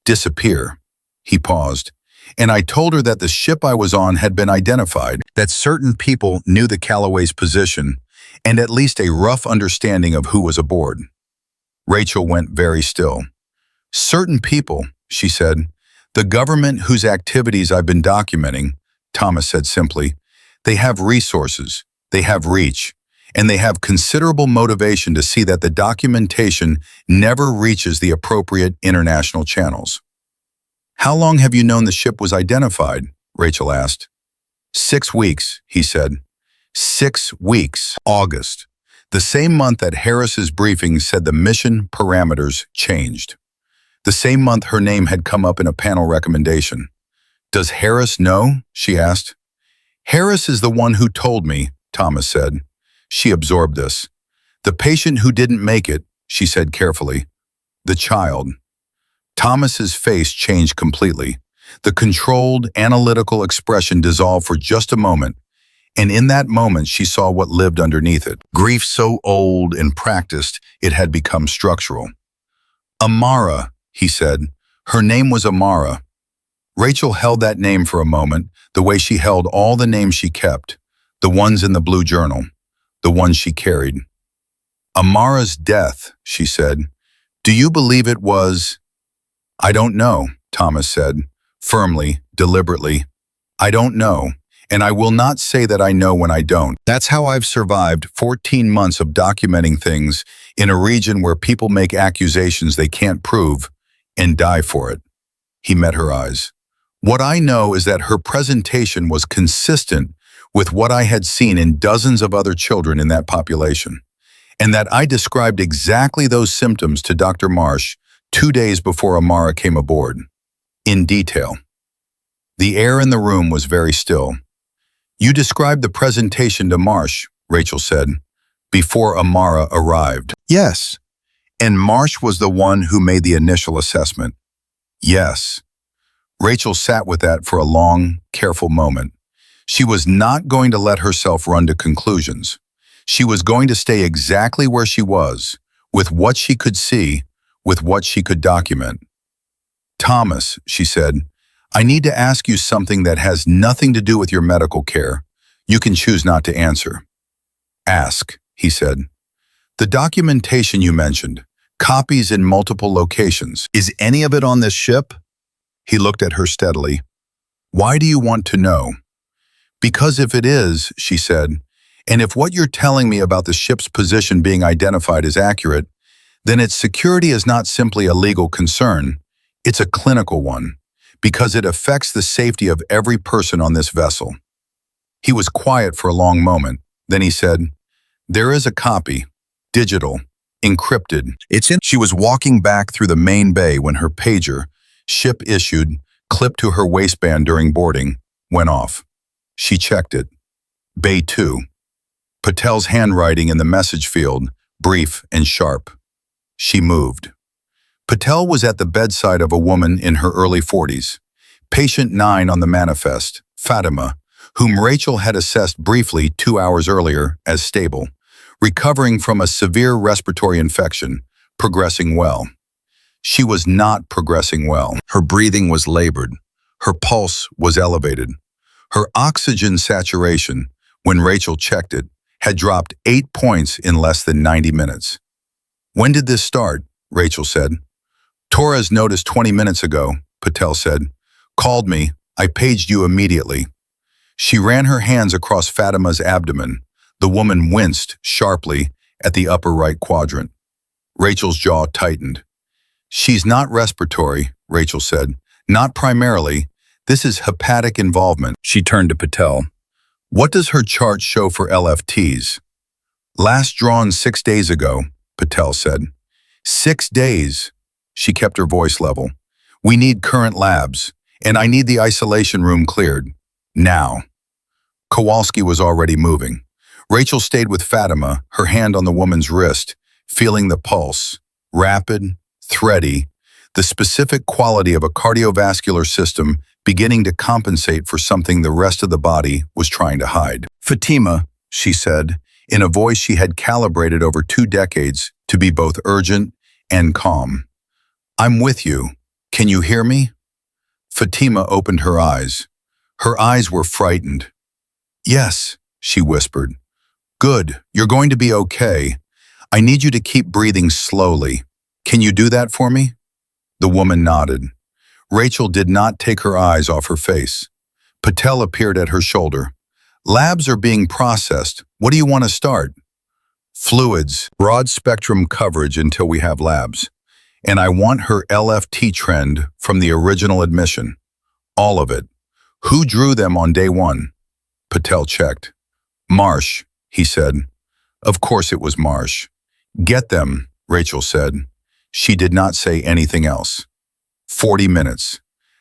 disappear." He paused. "And I told her that the ship I was on had been identified, that certain people knew the Callaway's position, and at least a rough understanding of who was aboard." Rachel went very still. "Certain people," she said. "The government whose activities I've been documenting," Thomas said simply. "They have resources, they have reach, and they have considerable motivation to see that the documentation never reaches the appropriate international channels." "How long have you known the ship was identified?" Rachel asked. 6 weeks, he said. 6 weeks. August. The same month that Harris's briefing said the mission parameters changed. The same month her name had come up in a panel recommendation. "Does Harris know?" she asked. "Harris is the one who told me," Thomas said. She absorbed this. "The patient who didn't make it," she said carefully. "The child." Thomas's face changed completely. The controlled, analytical expression dissolved for just a moment, and in that moment she saw what lived underneath it. Grief so old and practiced it had become structural. "Amara," he said. "Her name was Amara." Rachel held that name for a moment, the way she held all the names she kept, the ones in the blue journal, the ones she carried. "Amara's death," she said. "Do you believe it was—" "I don't know," Thomas said, firmly, deliberately. "I don't know, and I will not say that I know when I don't. That's how I've survived 14 months of documenting things in a region where people make accusations they can't prove and die for it." He met her eyes. "What I know is that her presentation was consistent with what I had seen in dozens of other children in that population, and that I described exactly those symptoms to Dr. Marsh 2 days before Amara came aboard. In detail." The air in the room was very still. "You described the presentation to Marsh," Rachel said, "before Amara arrived." "Yes." "And Marsh was the one who made the initial assessment." "Yes." Rachel sat with that for a long, careful moment. She was not going to let herself run to conclusions. She was going to stay exactly where she was, with what she could see, with what she could document. "Thomas," she said, "I need to ask you something that has nothing to do with your medical care. You can choose not to answer." "Ask," he said. "The documentation you mentioned, copies in multiple locations, is any of it on this ship?" He looked at her steadily. "Why do you want to know?" "Because if it is," she said, "and if what you're telling me about the ship's position being identified is accurate, then its security is not simply a legal concern, it's a clinical one, because it affects the safety of every person on this vessel." He was quiet for a long moment. Then he said, "There is a copy, digital, encrypted." She was walking back through the main bay when her pager, ship issued, clipped to her waistband during boarding, went off. She checked it. Bay 2. Patel's handwriting in the message field, brief and sharp. She moved. Patel was at the bedside of a woman in her early 40s. Patient 9 on the manifest, Fatima, whom Rachel had assessed briefly 2 hours earlier as stable, recovering from a severe respiratory infection, progressing well. She was not progressing well. Her breathing was labored. Her pulse was elevated. Her oxygen saturation, when Rachel checked it, had dropped 8 points in less than 90 minutes. "When did this start?" Rachel said. "Torres noticed 20 minutes ago," Patel said. "Called me. I paged you immediately." She ran her hands across Fatima's abdomen. The woman winced sharply at the upper right quadrant. Rachel's jaw tightened. "She's not respiratory," Rachel said. "Not primarily. This is hepatic involvement." She turned to Patel. "What does her chart show for LFTs?" "Last drawn 6 days ago," Patel said. 6 days. She kept her voice level. "We need current labs, and I need the isolation room cleared. Now." Kowalski was already moving. Rachel stayed with Fatima, her hand on the woman's wrist, feeling the pulse. Rapid, thready, the specific quality of a cardiovascular system beginning to compensate for something the rest of the body was trying to hide. "Fatima," she said, in a voice she had calibrated over 2 decades to be both urgent and calm. "I'm with you. Can you hear me?" Fatima opened her eyes. Her eyes were frightened. "Yes," she whispered. "Good, you're going to be okay. I need you to keep breathing slowly. Can you do that for me?" The woman nodded. Rachel did not take her eyes off her face. Patel appeared at her shoulder. "Labs are being processed. What do you want to start?" "Fluids, broad spectrum coverage until we have labs. And I want her LFT trend from the original admission. All of it. Who drew them on day 1? Patel checked. "Marsh," he said. Of course it was Marsh. "Get them," Rachel said. She did not say anything else. 40 minutes.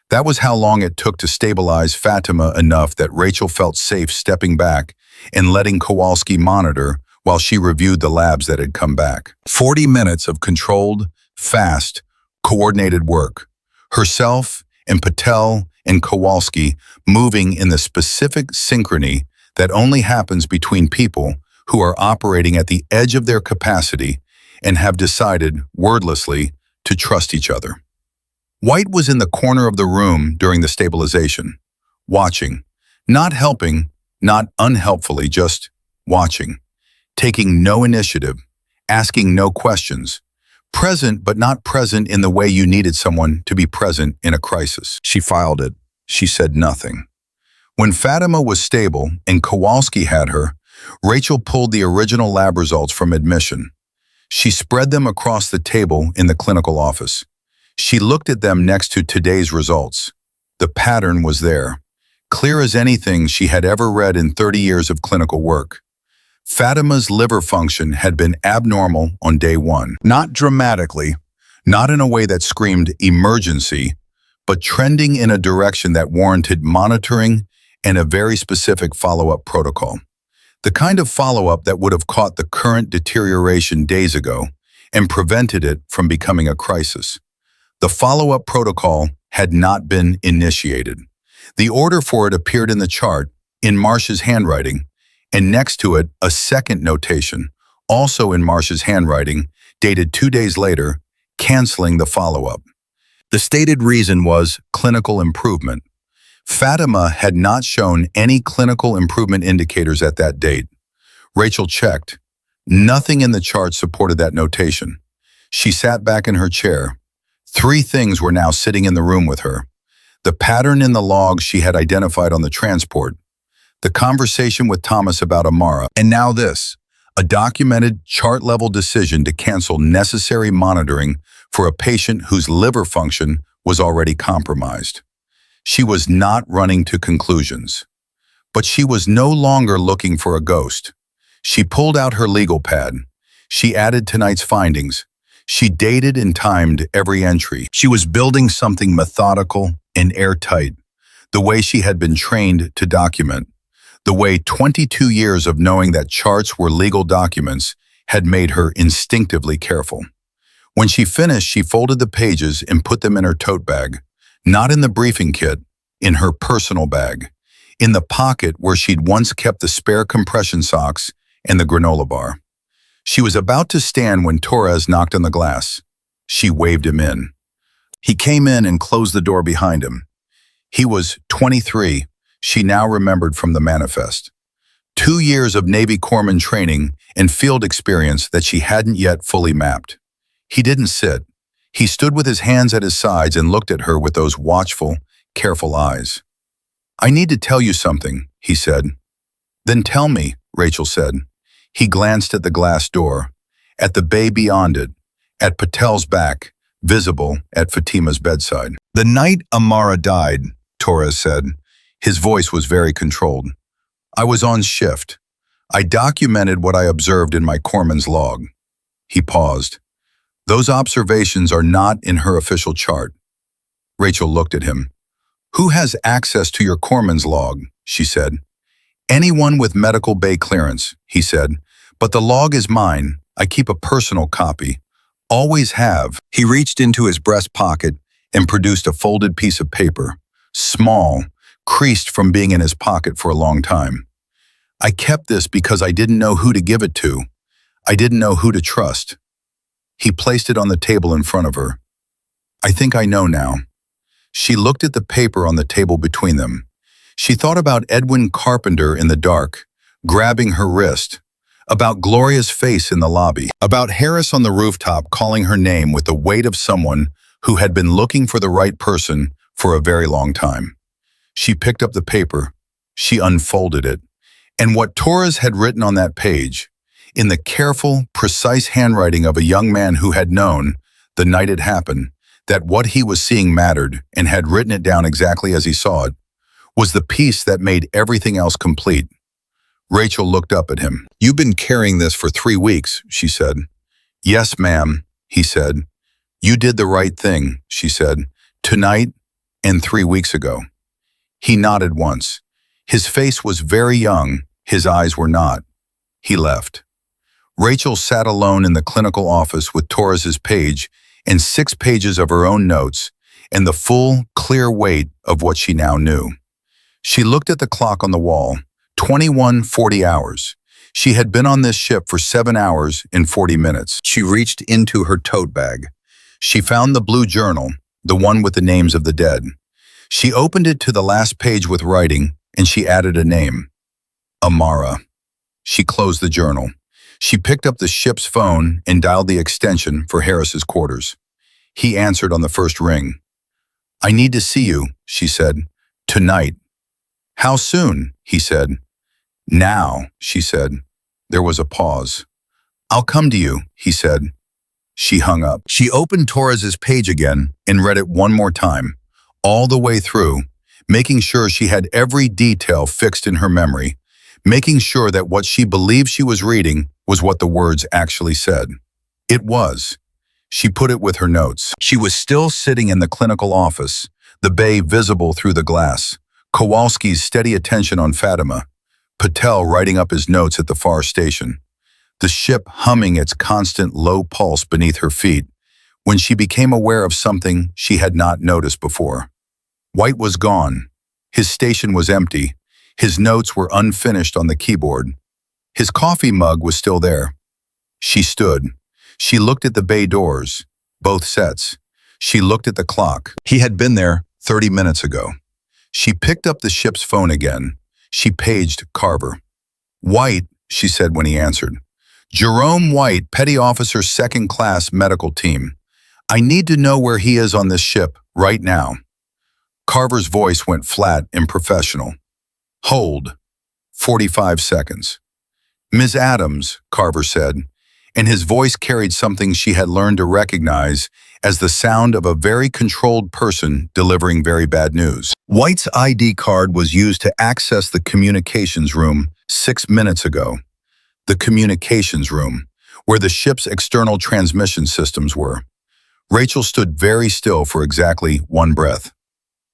That was how long it took to stabilize Fatima enough that Rachel felt safe stepping back and letting Kowalski monitor while she reviewed the labs that had come back. 40 minutes of controlled, fast, coordinated work. Herself and Patel and Kowalski moving in the specific synchrony that only happens between people who are operating at the edge of their capacity and have decided, wordlessly, to trust each other. White was in the corner of the room during the stabilization, watching, not helping, not unhelpfully, just watching, taking no initiative, asking no questions, present but not present in the way you needed someone to be present in a crisis. She filed it. She said nothing. When Fatima was stable and Kowalski had her, Rachel pulled the original lab results from admission. She spread them across the table in the clinical office. She looked at them next to today's results. The pattern was there, clear as anything she had ever read in 30 years of clinical work. Fatima's liver function had been abnormal on day 1. Not dramatically, not in a way that screamed emergency, but trending in a direction that warranted monitoring and a very specific follow-up protocol. The kind of follow-up that would have caught the current deterioration days ago and prevented it from becoming a crisis. The follow-up protocol had not been initiated. The order for it appeared in the chart, in Marsh's handwriting, and next to it a second notation, also in Marsh's handwriting, dated 2 days later, canceling the follow-up. The stated reason was clinical improvement. Fatima had not shown any clinical improvement indicators at that date. Rachel checked. Nothing in the chart supported that notation. She sat back in her chair. 3 things were now sitting in the room with her. The pattern in the logs she had identified on the transport, the conversation with Thomas about Amara, and now this, a documented chart-level decision to cancel necessary monitoring for a patient whose liver function was already compromised. She was not running to conclusions. But she was no longer looking for a ghost. She pulled out her legal pad. She added tonight's findings. She dated and timed every entry. She was building something methodical and airtight, the way she had been trained to document, the way 22 years of knowing that charts were legal documents had made her instinctively careful. When she finished, she folded the pages and put them in her tote bag, not in the briefing kit, in her personal bag, in the pocket where she'd once kept the spare compression socks and the granola bar. She was about to stand when Torres knocked on the glass. She waved him in. He came in and closed the door behind him. He was 23, she now remembered from the manifest. 2 years of Navy corpsman training and field experience that she hadn't yet fully mapped. He didn't sit. He stood with his hands at his sides and looked at her with those watchful, careful eyes. "I need to tell you something," he said. "Then tell me," Rachel said. He glanced at the glass door, at the bay beyond it, at Patel's back, visible at Fatima's bedside. "The night Amara died," Torres said. His voice was very controlled. "I was on shift. I documented what I observed in my corpsman's log." He paused. "Those observations are not in her official chart." Rachel looked at him. "Who has access to your corpsman's log?" she said. "Anyone with medical bay clearance," he said. "But the log is mine. I keep a personal copy. Always have." He reached into his breast pocket and produced a folded piece of paper, small, creased from being in his pocket for a long time. "I kept this because I didn't know who to give it to. I didn't know who to trust." He placed it on the table in front of her. "I think I know now." She looked at the paper on the table between them. She thought about Edwin Carpenter in the dark, grabbing her wrist, about Gloria's face in the lobby, about Harris on the rooftop calling her name with the weight of someone who had been looking for the right person for a very long time. She picked up the paper. She unfolded it. And what Torres had written on that page, in the careful, precise handwriting of a young man who had known, the night it happened, that what he was seeing mattered and had written it down exactly as he saw it, was the piece that made everything else complete. Rachel looked up at him. "You've been carrying this for 3 weeks, she said. "Yes, ma'am," he said. "You did the right thing," she said. "Tonight and 3 weeks ago." He nodded once. His face was very young, his eyes were not. He left. Rachel sat alone in the clinical office with Torres's page and 6 pages of her own notes and the full, clear weight of what she now knew. She looked at the clock on the wall. 21:40 hours. She had been on this ship for 7 hours and 40 minutes. She reached into her tote bag. She found the blue journal, the one with the names of the dead. She opened it to the last page with writing, and she added a name. Amara. She closed the journal. She picked up the ship's phone and dialed the extension for Harris's quarters. He answered on the first ring. "I need to see you," she said. "Tonight." "How soon?" he said. "Now," she said. There was a pause. "I'll come to you," he said. She hung up. She opened Torres's page again and read it one more time, all the way through, making sure she had every detail fixed in her memory, making sure that what she believed she was reading was what the words actually said. It was. She put it with her notes. She was still sitting in the clinical office, the bay visible through the glass, Kowalski's steady attention on Fatima, Patel writing up his notes at the far station, the ship humming its constant low pulse beneath her feet, when she became aware of something she had not noticed before. White was gone. His station was empty. His notes were unfinished on the keyboard. His coffee mug was still there. She stood. She looked at the bay doors, both sets. She looked at the clock. He had been there 30 minutes ago. She picked up the ship's phone again. She paged Carver. "White," she said when he answered. "Jerome White, Petty Officer 2nd Class Medical Team. I need to know where he is on this ship right now." Carver's voice went flat and professional. "Hold." 45 seconds. "Ms. Adams," Carver said, and his voice carried something she had learned to recognize as the sound of a very controlled person delivering very bad news. White's ID card was used to access the communications room 6 minutes ago. The communications room, where the ship's external transmission systems were. Rachel stood very still for exactly one breath.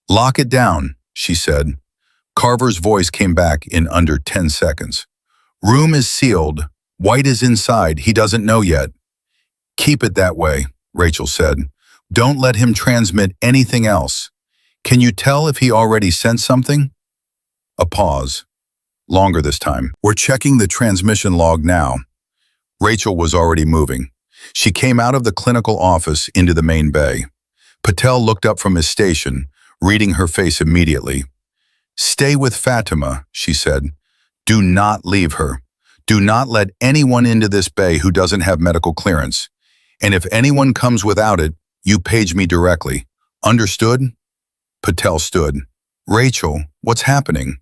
"Lock it down," she said. Carver's voice came back in under 10 seconds. "Room is sealed. White is inside. He doesn't know yet." "Keep it that way," Rachel said. "Don't let him transmit anything else. Can you tell if he already sent something?" A pause. Longer this time. "We're checking the transmission log now." Rachel was already moving. She came out of the clinical office into the main bay. Patel looked up from his station, reading her face immediately. "Stay with Fatima," she said. "Do not leave her. Do not let anyone into this bay who doesn't have medical clearance. And if anyone comes without it, you page me directly. Understood?" Patel stood. "Rachel, what's happening?"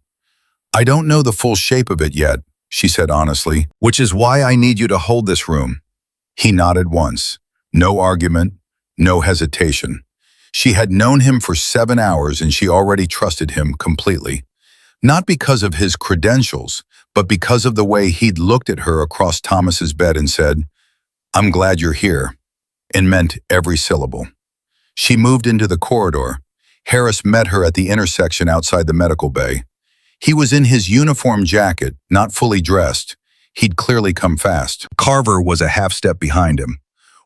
"I don't know the full shape of it yet," she said honestly, "which is why I need you to hold this room." He nodded once. No argument, no hesitation. She had known him for 7 hours and she already trusted him completely. Not because of his credentials, but because of the way he'd looked at her across Thomas's bed and said, "I'm glad you're here," and meant every syllable. She moved into the corridor. Harris met her at the intersection outside the medical bay. He was in his uniform jacket, not fully dressed. He'd clearly come fast. Carver was a half step behind him.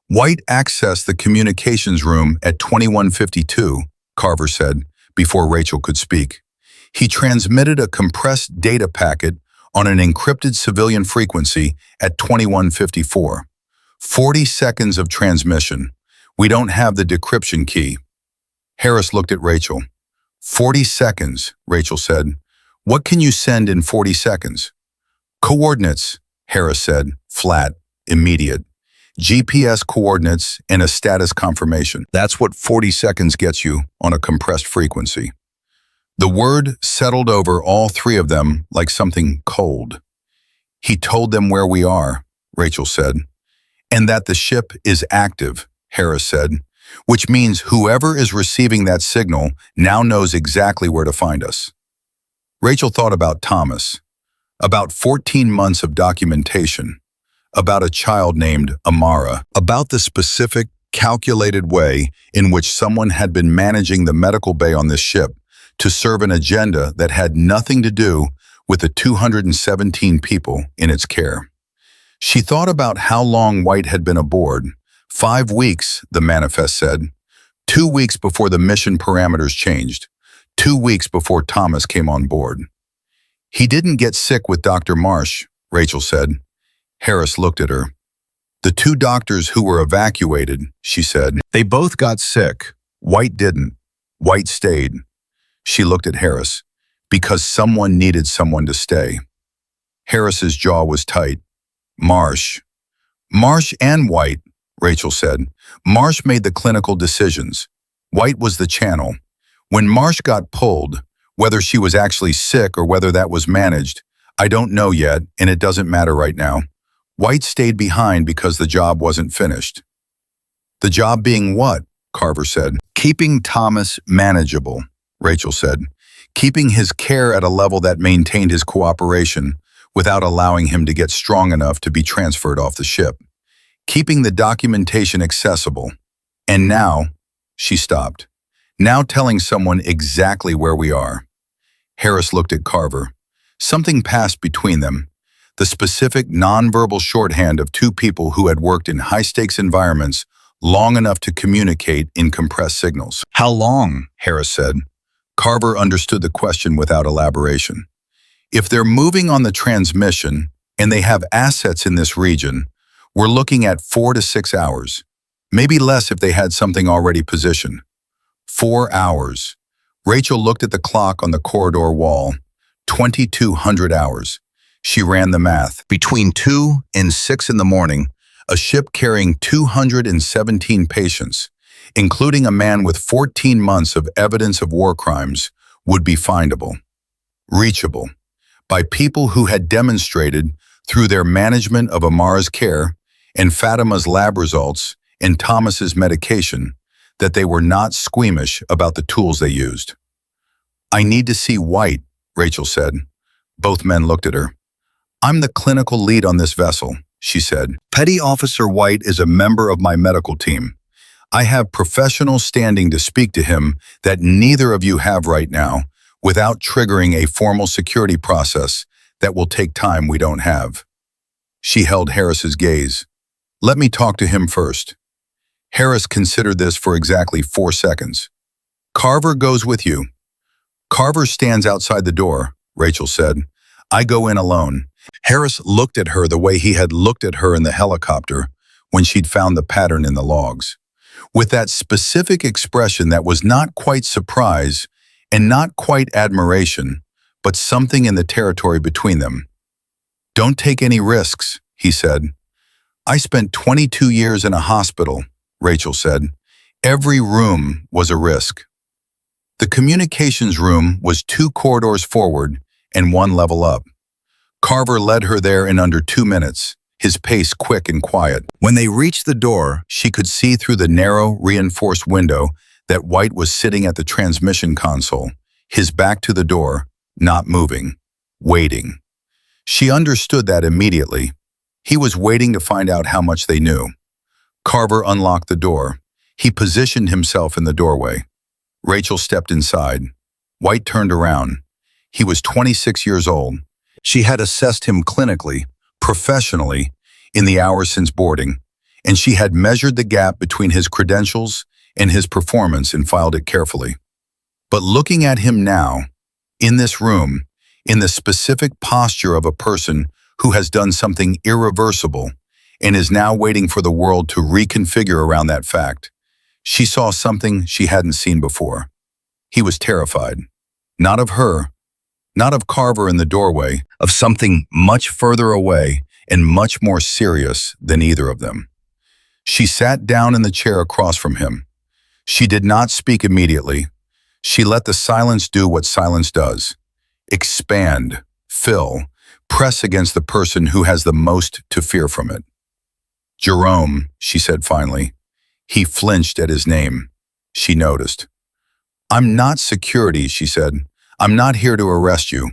"White accessed the communications room at 21:52, Carver said, before Rachel could speak. He transmitted a compressed data packet on an encrypted civilian frequency at 21:54. 40 seconds of transmission. We don't have the decryption key." Harris looked at Rachel. 40 seconds, Rachel said. "What can you send in 40 seconds? "Coordinates," Harris said, flat, immediate. "GPS coordinates and a status confirmation. That's what 40 seconds gets you on a compressed frequency." The word settled over all three of them like something cold. "He told them where we are," Rachel said. "And that the ship is active," Harris said, "which means whoever is receiving that signal now knows exactly where to find us." Rachel thought about Thomas, about 14 months of documentation, about a child named Amara, about the specific, calculated way in which someone had been managing the medical bay on this ship to serve an agenda that had nothing to do with the 217 people in its care. She thought about how long White had been aboard. 5 weeks, the manifest said. 2 weeks before the mission parameters changed. 2 weeks before Thomas came on board. "He didn't get sick with Dr. Marsh," Rachel said. Harris looked at her. "The 2 doctors who were evacuated," she said. "They both got sick. White didn't. White stayed." She looked at Harris. "Because someone needed someone to stay." Harris's jaw was tight. "Marsh." "Marsh and White," Rachel said. "Marsh made the clinical decisions. White was the channel. When Marsh got pulled, whether she was actually sick or whether that was managed, I don't know yet, and it doesn't matter right now. White stayed behind because the job wasn't finished." "The job being what?" Carver said. "Keeping Thomas manageable," Rachel said. "Keeping his care at a level that maintained his cooperation without allowing him to get strong enough to be transferred off the ship. Keeping the documentation accessible. And now," she stopped. "Now telling someone exactly where we are." Harris looked at Carver. Something passed between them. The specific nonverbal shorthand of 2 people who had worked in high-stakes environments long enough to communicate in compressed signals. "How long?" Harris said. Carver understood the question without elaboration. "If they're moving on the transmission and they have assets in this region, we're looking at 4 to 6 hours. Maybe less if they had something already positioned." 4 hours. Rachel looked at the clock on the corridor wall. 2,200 hours. She ran the math. Between 2 and 6 in the morning, a ship carrying 217 patients, including a man with 14 months of evidence of war crimes, would be findable, reachable, by people who had demonstrated through their management of Amara's care and Fatima's lab results and Thomas's medication that they were not squeamish about the tools they used. "I need to see White," Rachel said. Both men looked at her. "I'm the clinical lead on this vessel," she said. "Petty Officer White is a member of my medical team. I have professional standing to speak to him that neither of you have right now without triggering a formal security process that will take time we don't have." She held Harris's gaze. "Let me talk to him first." Harris considered this for exactly 4 seconds. "Carver goes with you." "Carver stands outside the door," Rachel said. "I go in alone." Harris looked at her the way he had looked at her in the helicopter when she'd found the pattern in the logs, with that specific expression that was not quite surprise and not quite admiration, but something in the territory between them. "Don't take any risks," he said. "I spent 22 years in a hospital," Rachel said. "Every room was a risk." The communications room was 2 corridors forward and 1 level up. Carver led her there in under 2 minutes, his pace quick and quiet. When they reached the door, she could see through the narrow, reinforced window that White was sitting at the transmission console, his back to the door, not moving, waiting. She understood that immediately. He was waiting to find out how much they knew. Carver unlocked the door. He positioned himself in the doorway. Rachel stepped inside. White turned around. He was 26 years old. She had assessed him clinically, professionally, in the hours since boarding, and she had measured the gap between his credentials and his performance and filed it carefully. But looking at him now, in this room, in the specific posture of a person who has done something irreversible and is now waiting for the world to reconfigure around that fact, she saw something she hadn't seen before. He was terrified. Not of her, not of Carver in the doorway, of something much further away and much more serious than either of them. She sat down in the chair across from him. She did not speak immediately. She let the silence do what silence does. Expand, fill, press against the person who has the most to fear from it. "Jerome," she said finally. He flinched at his name. She noticed. "I'm not security," she said. "I'm not here to arrest you.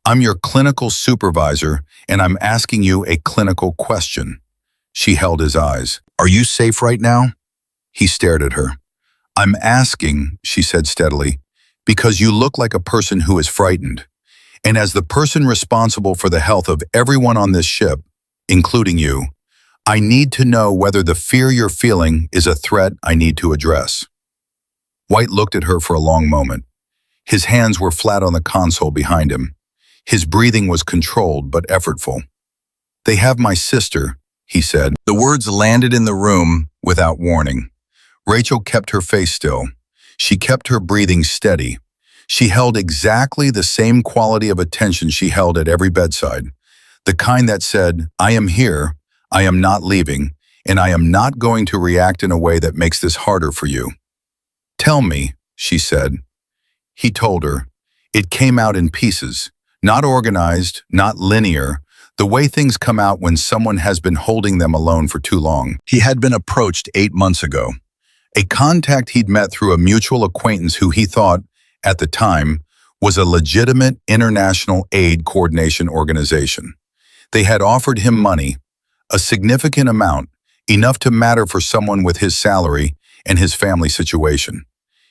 I'm your clinical supervisor, and I'm asking you a clinical question." She held his eyes. "Are you safe right now?" He stared at her. "I'm asking," she said steadily, "because you look like a person who is frightened. And as the person responsible for the health of everyone on this ship, including you, I need to know whether the fear you're feeling is a threat I need to address." White looked at her for a long moment. His hands were flat on the console behind him. His breathing was controlled but effortful. "They have my sister," he said. The words landed in the room without warning. Rachel kept her face still. She kept her breathing steady. She held exactly the same quality of attention she held at every bedside, the kind that said, "I am here, I am not leaving, and I am not going to react in a way that makes this harder for you." "Tell me," she said. He told her. It came out in pieces, not organized, not linear, the way things come out when someone has been holding them alone for too long. He had been approached 8 months ago. A contact he'd met through a mutual acquaintance who he thought, at the time, was a legitimate international aid coordination organization. They had offered him money, a significant amount, enough to matter for someone with his salary and his family situation.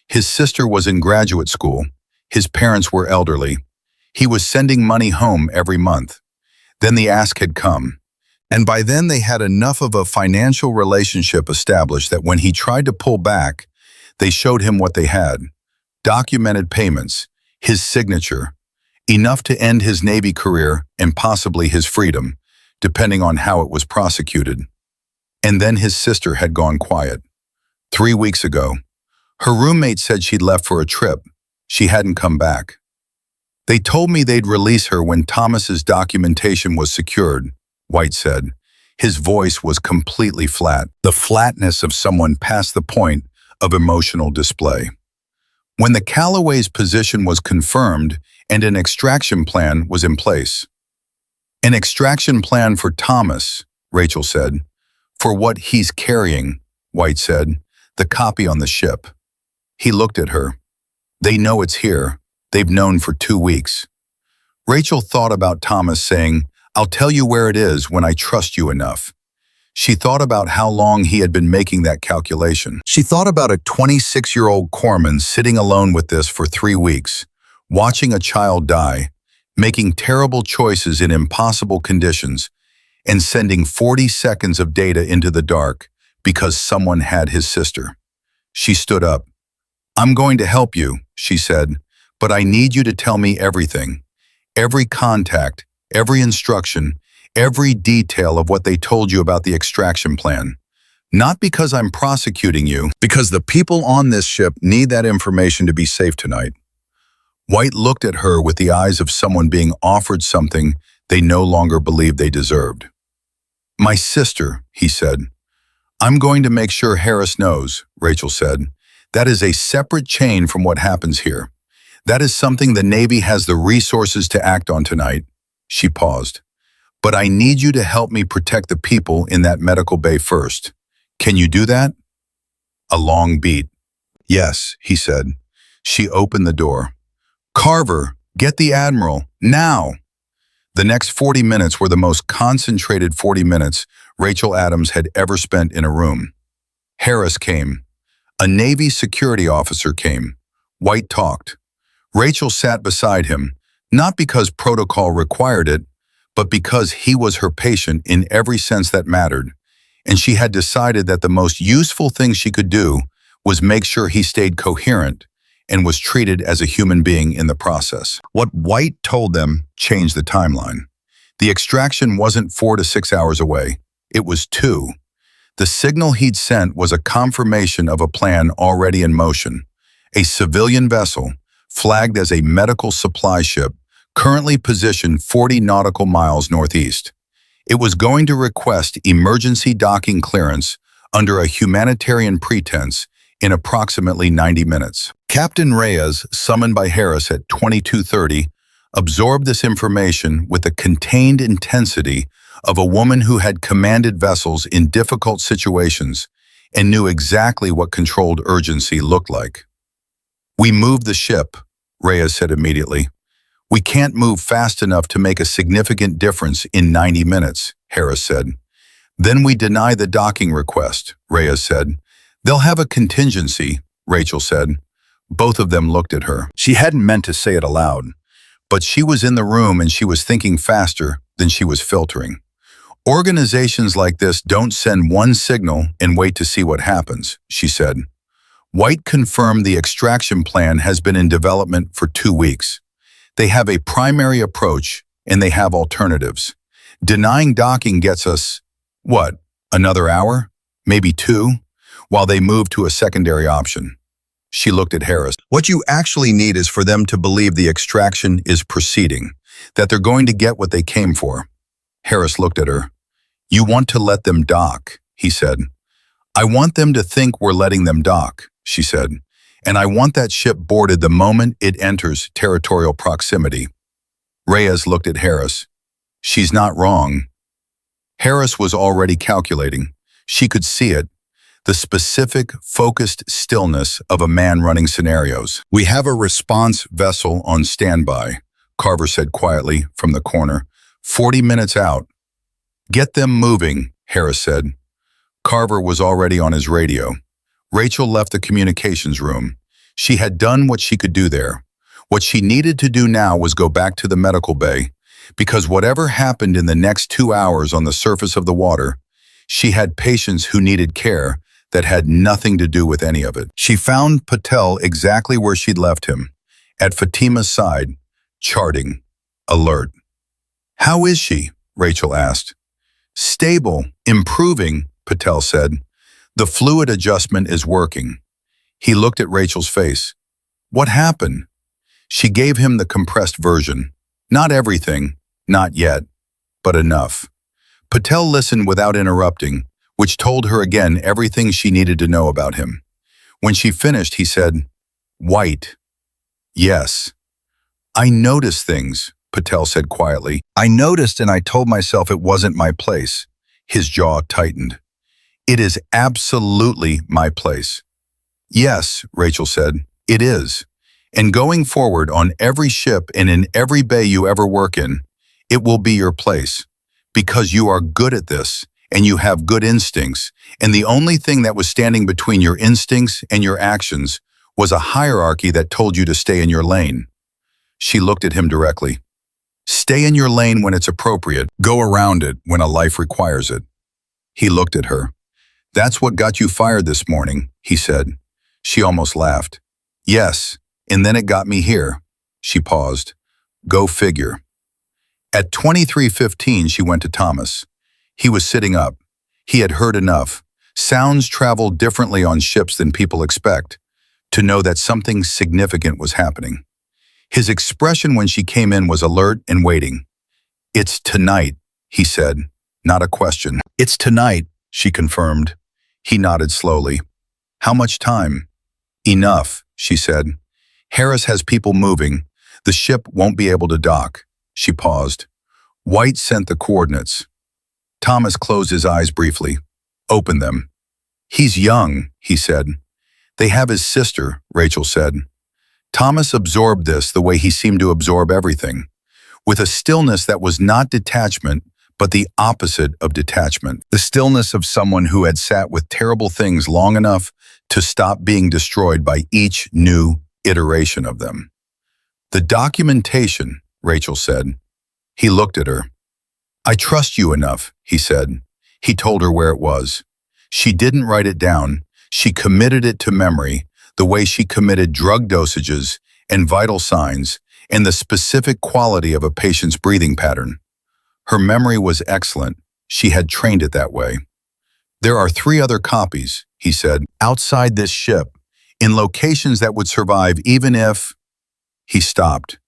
His sister was in graduate school. His parents were elderly. He was sending money home every month. Then the ask had come. And by then they had enough of a financial relationship established that when he tried to pull back, they showed him what they had. Documented payments, his signature, enough to end his Navy career and possibly his freedom, depending on how it was prosecuted. And then his sister had gone quiet. 3 weeks ago, her roommate said she'd left for a trip. She hadn't come back. "They told me they'd release her when Thomas's documentation was secured," White said. His voice was completely flat, the flatness of someone past the point of emotional display. "When the Callaway's position was confirmed and an extraction plan was in place." "An extraction plan for Thomas," Rachel said. "For what he's carrying," White said. "The copy on the ship." He looked at her. "They know it's here. They've known for 2 weeks." Rachel thought about Thomas saying, "I'll tell you where it is when I trust you enough." She thought about how long he had been making that calculation. She thought about a 26-year-old corpsman sitting alone with this for 3 weeks, watching a child die, making terrible choices in impossible conditions, and sending 40 seconds of data into the dark because someone had his sister. She stood up. "I'm going to help you," she said, "but I need you to tell me everything. Every contact, every instruction, every detail of what they told you about the extraction plan. Not because I'm prosecuting you, because the people on this ship need that information to be safe tonight." White looked at her with the eyes of someone being offered something they no longer believed they deserved. "My sister," he said. "I'm going to make sure Harris knows," Rachel said. "That is a separate chain from what happens here. That is something the Navy has the resources to act on tonight." She paused. "But I need you to help me protect the people in that medical bay first. Can you do that?" A long beat. "Yes," he said. She opened the door. "Carver, get the Admiral, now!" The next 40 minutes were the most concentrated 40 minutes Rachel Adams had ever spent in a room. Harris came. A Navy security officer came. White talked. Rachel sat beside him, not because protocol required it, but because he was her patient in every sense that mattered, and she had decided that the most useful thing she could do was make sure he stayed coherent and was treated as a human being in the process. What White told them changed the timeline. The extraction wasn't 4 to 6 hours away. It was 2. The signal he'd sent was a confirmation of a plan already in motion. A civilian vessel, flagged as a medical supply ship, currently positioned 40 nautical miles northeast. It was going to request emergency docking clearance under a humanitarian pretense in approximately 90 minutes. Captain Reyes, summoned by Harris at 22:30, absorbed this information with the contained intensity of a woman who had commanded vessels in difficult situations and knew exactly what controlled urgency looked like. "We moved the ship," Reyes said immediately. "We can't move fast enough to make a significant difference in 90 minutes, Harris said. "Then we deny the docking request," Reyes said. "They'll have a contingency," Rachel said. Both of them looked at her. She hadn't meant to say it aloud, but she was in the room and she was thinking faster than she was filtering. "Organizations like this don't send one signal and wait to see what happens," she said. White confirmed the extraction plan has been in development for 2 weeks. They have a primary approach and they have alternatives. Denying docking gets us, what, another hour? Maybe 2? While they move to a secondary option. She looked at Harris. "What you actually need is for them to believe the extraction is proceeding, that they're going to get what they came for." Harris looked at her. "You want to let them dock," he said. "I want them to think we're letting them dock," she said. "And I want that ship boarded the moment it enters territorial proximity." Reyes looked at Harris. "She's not wrong." Harris was already calculating. She could see it. The specific, focused stillness of a man running scenarios. "We have a response vessel on standby," Carver said quietly from the corner. 40 minutes out. "Get them moving," Harris said. Carver was already on his radio. Rachel left the communications room. She had done what she could do there. What she needed to do now was go back to the medical bay, because whatever happened in the next 2 hours on the surface of the water, she had patients who needed care that had nothing to do with any of it. She found Patel exactly where she'd left him, at Fatima's side, charting, alert. "How is she?" Rachel asked. "Stable, improving," Patel said. "The fluid adjustment is working." He looked at Rachel's face. "What happened?" She gave him the compressed version. Not everything, not yet, but enough. Patel listened without interrupting, which told her again everything she needed to know about him. When she finished, he said, "White." "Yes." "I noticed things," Patel said quietly. "I noticed and I told myself it wasn't my place." His jaw tightened. It is absolutely my place. Yes, Rachel said, it is. And going forward on every ship and in every bay you ever work in, it will be your place. Because you are good at this, and you have good instincts, and the only thing that was standing between your instincts and your actions was a hierarchy that told you to stay in your lane. She looked at him directly. Stay in your lane when it's appropriate. Go around it when a life requires it. He looked at her. That's what got you fired this morning, he said. She almost laughed. Yes, and then it got me here. She paused. Go figure. At 23:15, she went to Thomas. He was sitting up. He had heard enough. Sounds travel differently on ships than people expect, to know that something significant was happening. His expression when she came in was alert and waiting. It's tonight, he said, not a question. It's tonight, she confirmed. He nodded slowly. How much time? Enough, she said. Harris has people moving. The ship won't be able to dock. She paused. White sent the coordinates. Thomas closed his eyes briefly. Open them. He's young, he said. They have his sister, Rachel said. Thomas absorbed this the way he seemed to absorb everything, with a stillness that was not detachment, but the opposite of detachment. The stillness of someone who had sat with terrible things long enough to stop being destroyed by each new iteration of them. The documentation, Rachel said. He looked at her. I trust you enough, he said. He told her where it was. She didn't write it down. She committed it to memory, the way she committed drug dosages and vital signs and the specific quality of a patient's breathing pattern. Her memory was excellent. She had trained it that way. There are 3 other copies, he said, outside this ship, in locations that would survive even if... He stopped.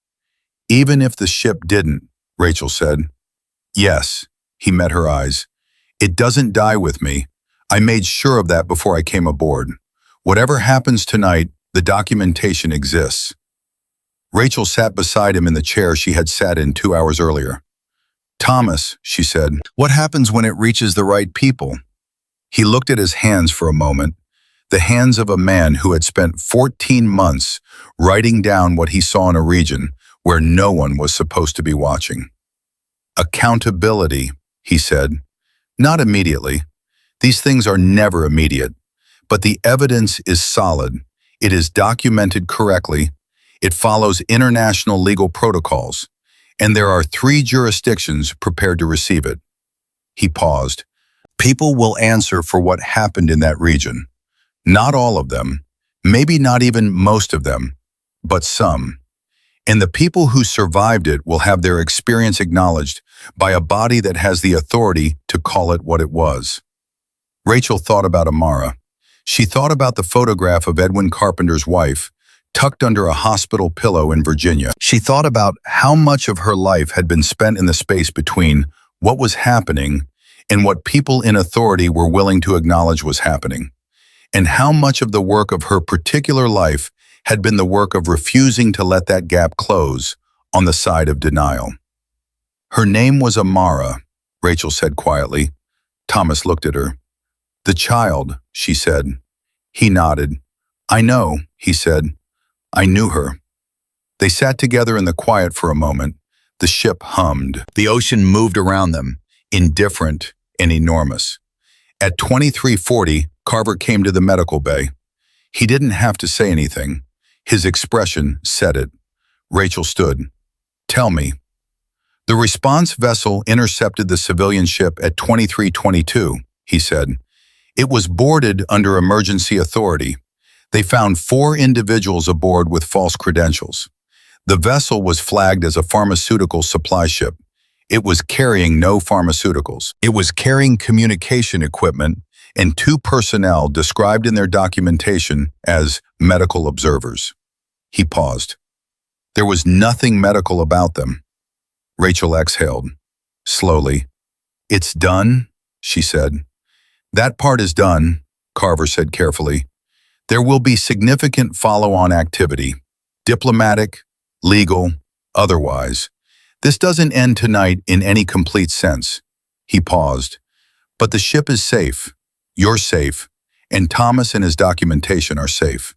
Even if the ship didn't, Rachel said. Yes, he met her eyes. It doesn't die with me. I made sure of that before I came aboard. Whatever happens tonight, the documentation exists. Rachel sat beside him in the chair she had sat in 2 hours earlier. Thomas, she said, what happens when it reaches the right people? He looked at his hands for a moment, the hands of a man who had spent 14 months writing down what he saw in a region where no one was supposed to be watching. Accountability, he said. Not immediately. These things are never immediate, but the evidence is solid. It is documented correctly. It follows international legal protocols, and there are 3 jurisdictions prepared to receive it. He paused. People will answer for what happened in that region. Not all of them, maybe not even most of them, but some. And the people who survived it will have their experience acknowledged by a body that has the authority to call it what it was. Rachel thought about Amara. She thought about the photograph of Edwin Carpenter's wife, tucked under a hospital pillow in Virginia. She thought about how much of her life had been spent in the space between what was happening and what people in authority were willing to acknowledge was happening, and how much of the work of her particular life had been the work of refusing to let that gap close on the side of denial. Her name was Amara, Rachel said quietly. Thomas looked at her. The child, she said. He nodded. I know, he said. I knew her. They sat together in the quiet for a moment. The ship hummed. The ocean moved around them, indifferent and enormous. At 23:40, Carver came to the medical bay. He didn't have to say anything. His expression said it. Rachel stood. Tell me. The response vessel intercepted the civilian ship at 23:22, he said. It was boarded under emergency authority. They found 4 individuals aboard with false credentials. The vessel was flagged as a pharmaceutical supply ship. It was carrying no pharmaceuticals. It was carrying communication equipment and 2 personnel described in their documentation as medical observers. He paused. There was nothing medical about them. Rachel exhaled. Slowly. It's done, she said. That part is done, Carver said carefully. There will be significant follow-on activity, diplomatic, legal, otherwise. This doesn't end tonight in any complete sense. He paused. But the ship is safe. You're safe, and Thomas and his documentation are safe."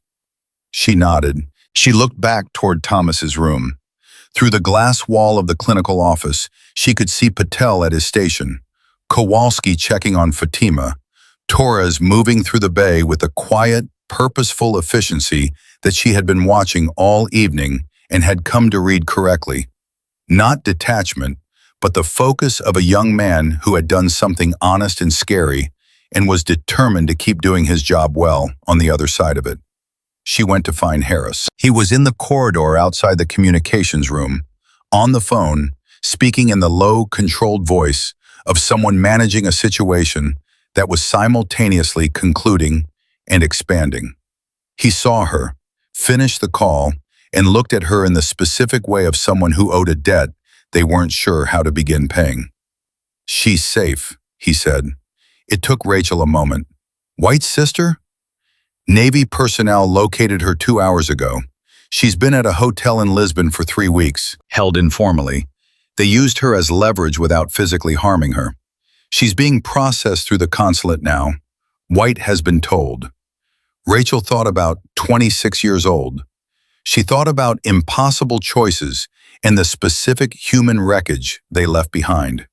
She nodded. She looked back toward Thomas's room. Through the glass wall of the clinical office, she could see Patel at his station, Kowalski checking on Fatima, Torres moving through the bay with a quiet, purposeful efficiency that she had been watching all evening and had come to read correctly. Not detachment, but the focus of a young man who had done something honest and scary and was determined to keep doing his job well on the other side of it. She went to find Harris. He was in the corridor outside the communications room, on the phone, speaking in the low, controlled voice of someone managing a situation that was simultaneously concluding and expanding. He saw her, finished the call, and looked at her in the specific way of someone who owed a debt they weren't sure how to begin paying. "She's safe," he said. It took Rachel a moment. "White's sister?" "Navy personnel located her 2 hours ago. She's been at a hotel in Lisbon for 3 weeks, held informally. They used her as leverage without physically harming her. She's being processed through the consulate now. White has been told." Rachel thought about 26 years old. She thought about impossible choices and the specific human wreckage they left behind.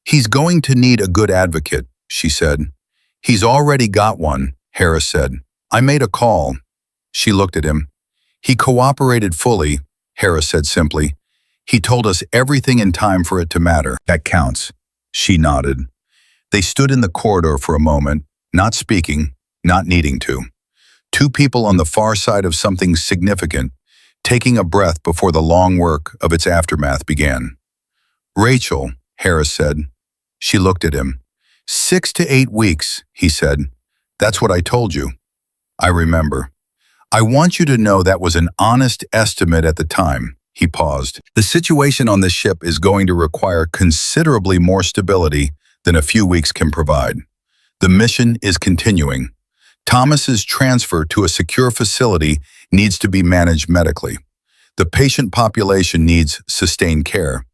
"He's going to need a good advocate," she said. "He's already got one," Harris said. "I made a call." She looked at him. "He cooperated fully," Harris said simply. "He told us everything in time for it to matter." "That counts." She nodded. They stood in the corridor for a moment, not speaking, not needing to. Two people on the far side of something significant, taking a breath before the long work of its aftermath began. "Rachel," Harris said. She looked at him. 6 to 8 weeks, he said. "That's what I told you." "I remember. I want you to know that was an honest estimate at the time." He paused. "The situation on this ship is going to require considerably more stability than a few weeks can provide. The mission is continuing. Thomas's transfer to a secure facility needs to be managed medically. The patient population needs sustained care.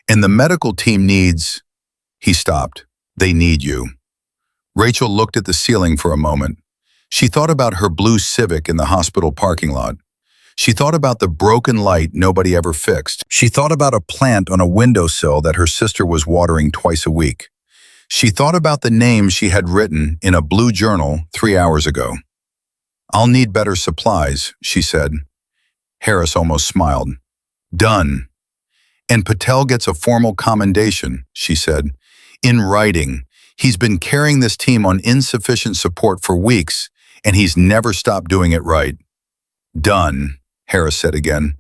And the medical team needs..." He stopped. "They need you." Rachel looked at the ceiling for a moment. She thought about her blue Civic in the hospital parking lot. She thought about the broken light nobody ever fixed. She thought about a plant on a windowsill that her sister was watering twice a week. She thought about the names she had written in a blue journal 3 hours ago. "I'll need better supplies," she said. Harris almost smiled. "Done." "And Patel gets a formal commendation," she said. "In writing. He's been carrying this team on insufficient support for weeks, and he's never stopped doing it right." "Done," Harris said again.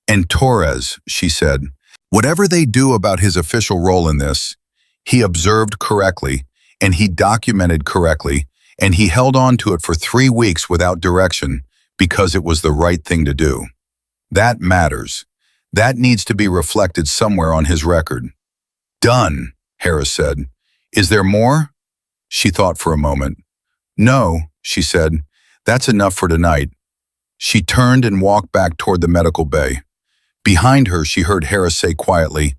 "And Torres," she said. "Whatever they do about his official role in this, he observed correctly, and he documented correctly, and he held on to it for 3 weeks without direction because it was the right thing to do. That matters. That needs to be reflected somewhere on his record." "Done," Harris said. "Is there more?" She thought for a moment. "No," she said. "That's enough for tonight." She turned and walked back toward the medical bay. Behind her, she heard Harris say quietly,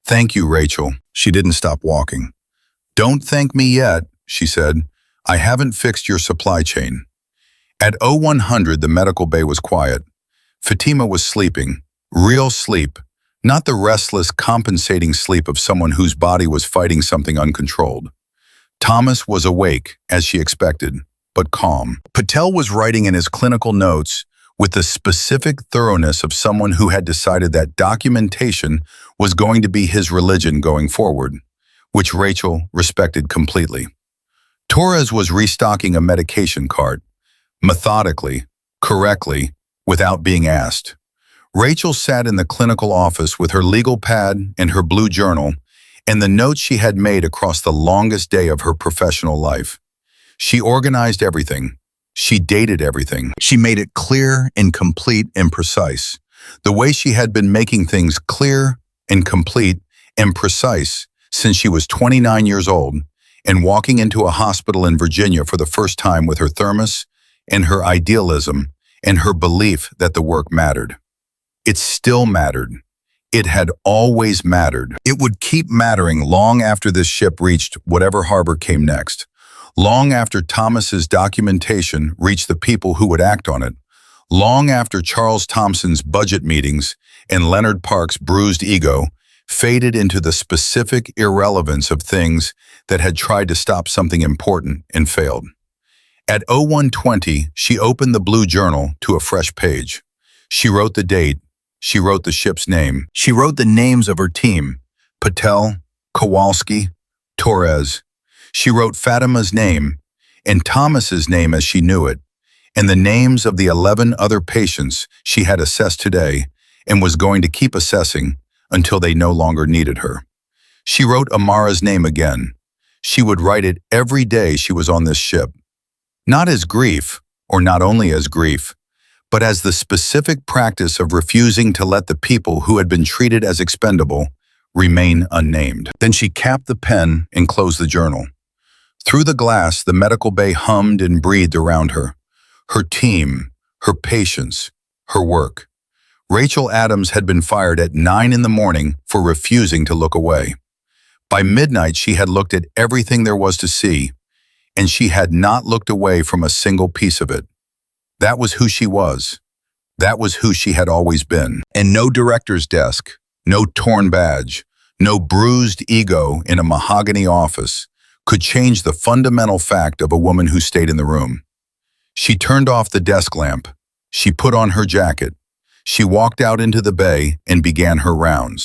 "Thank you, Rachel." She didn't stop walking. "Don't thank me yet," she said. "I haven't fixed your supply chain." At 0100, the medical bay was quiet. Fatima was sleeping, real sleep, not the restless, compensating sleep of someone whose body was fighting something uncontrolled. Thomas was awake, as she expected, but calm. Patel was writing in his clinical notes with the specific thoroughness of someone who had decided that documentation was going to be his religion going forward, which Rachel respected completely. Torres was restocking a medication cart, methodically, correctly, without being asked. Rachel sat in the clinical office with her legal pad and her blue journal and the notes she had made across the longest day of her professional life. She organized everything. She dated everything. She made it clear and complete and precise, the way she had been making things clear and complete and precise since she was 29 years old and walking into a hospital in Virginia for the first time with her thermos and her idealism and her belief that the work mattered. It still mattered. It had always mattered. It would keep mattering long after this ship reached whatever harbor came next, long after Thomas's documentation reached the people who would act on it, long after Charles Thompson's budget meetings and Leonard Park's bruised ego faded into the specific irrelevance of things that had tried to stop something important and failed. At 01:20, she opened the blue journal to a fresh page. She wrote the date. She wrote the ship's name. She wrote the names of her team: Patel, Kowalski, Torres. She wrote Fatima's name and Thomas's name as she knew it, and the names of the 11 other patients she had assessed today and was going to keep assessing until they no longer needed her. She wrote Amara's name again. She would write it every day she was on this ship. Not as grief, or not only as grief, but as the specific practice of refusing to let the people who had been treated as expendable remain unnamed. Then she capped the pen and closed the journal. Through the glass, the medical bay hummed and breathed around her. Her team, her patients, her work. Rachel Adams had been fired at 9 in the morning for refusing to look away. By midnight, she had looked at everything there was to see, and she had not looked away from a single piece of it. That was who she was. That was who she had always been. And no director's desk, no torn badge, no bruised ego in a mahogany office could change the fundamental fact of a woman who stayed in the room. She turned off the desk lamp. She put on her jacket. She walked out into the bay and began her rounds.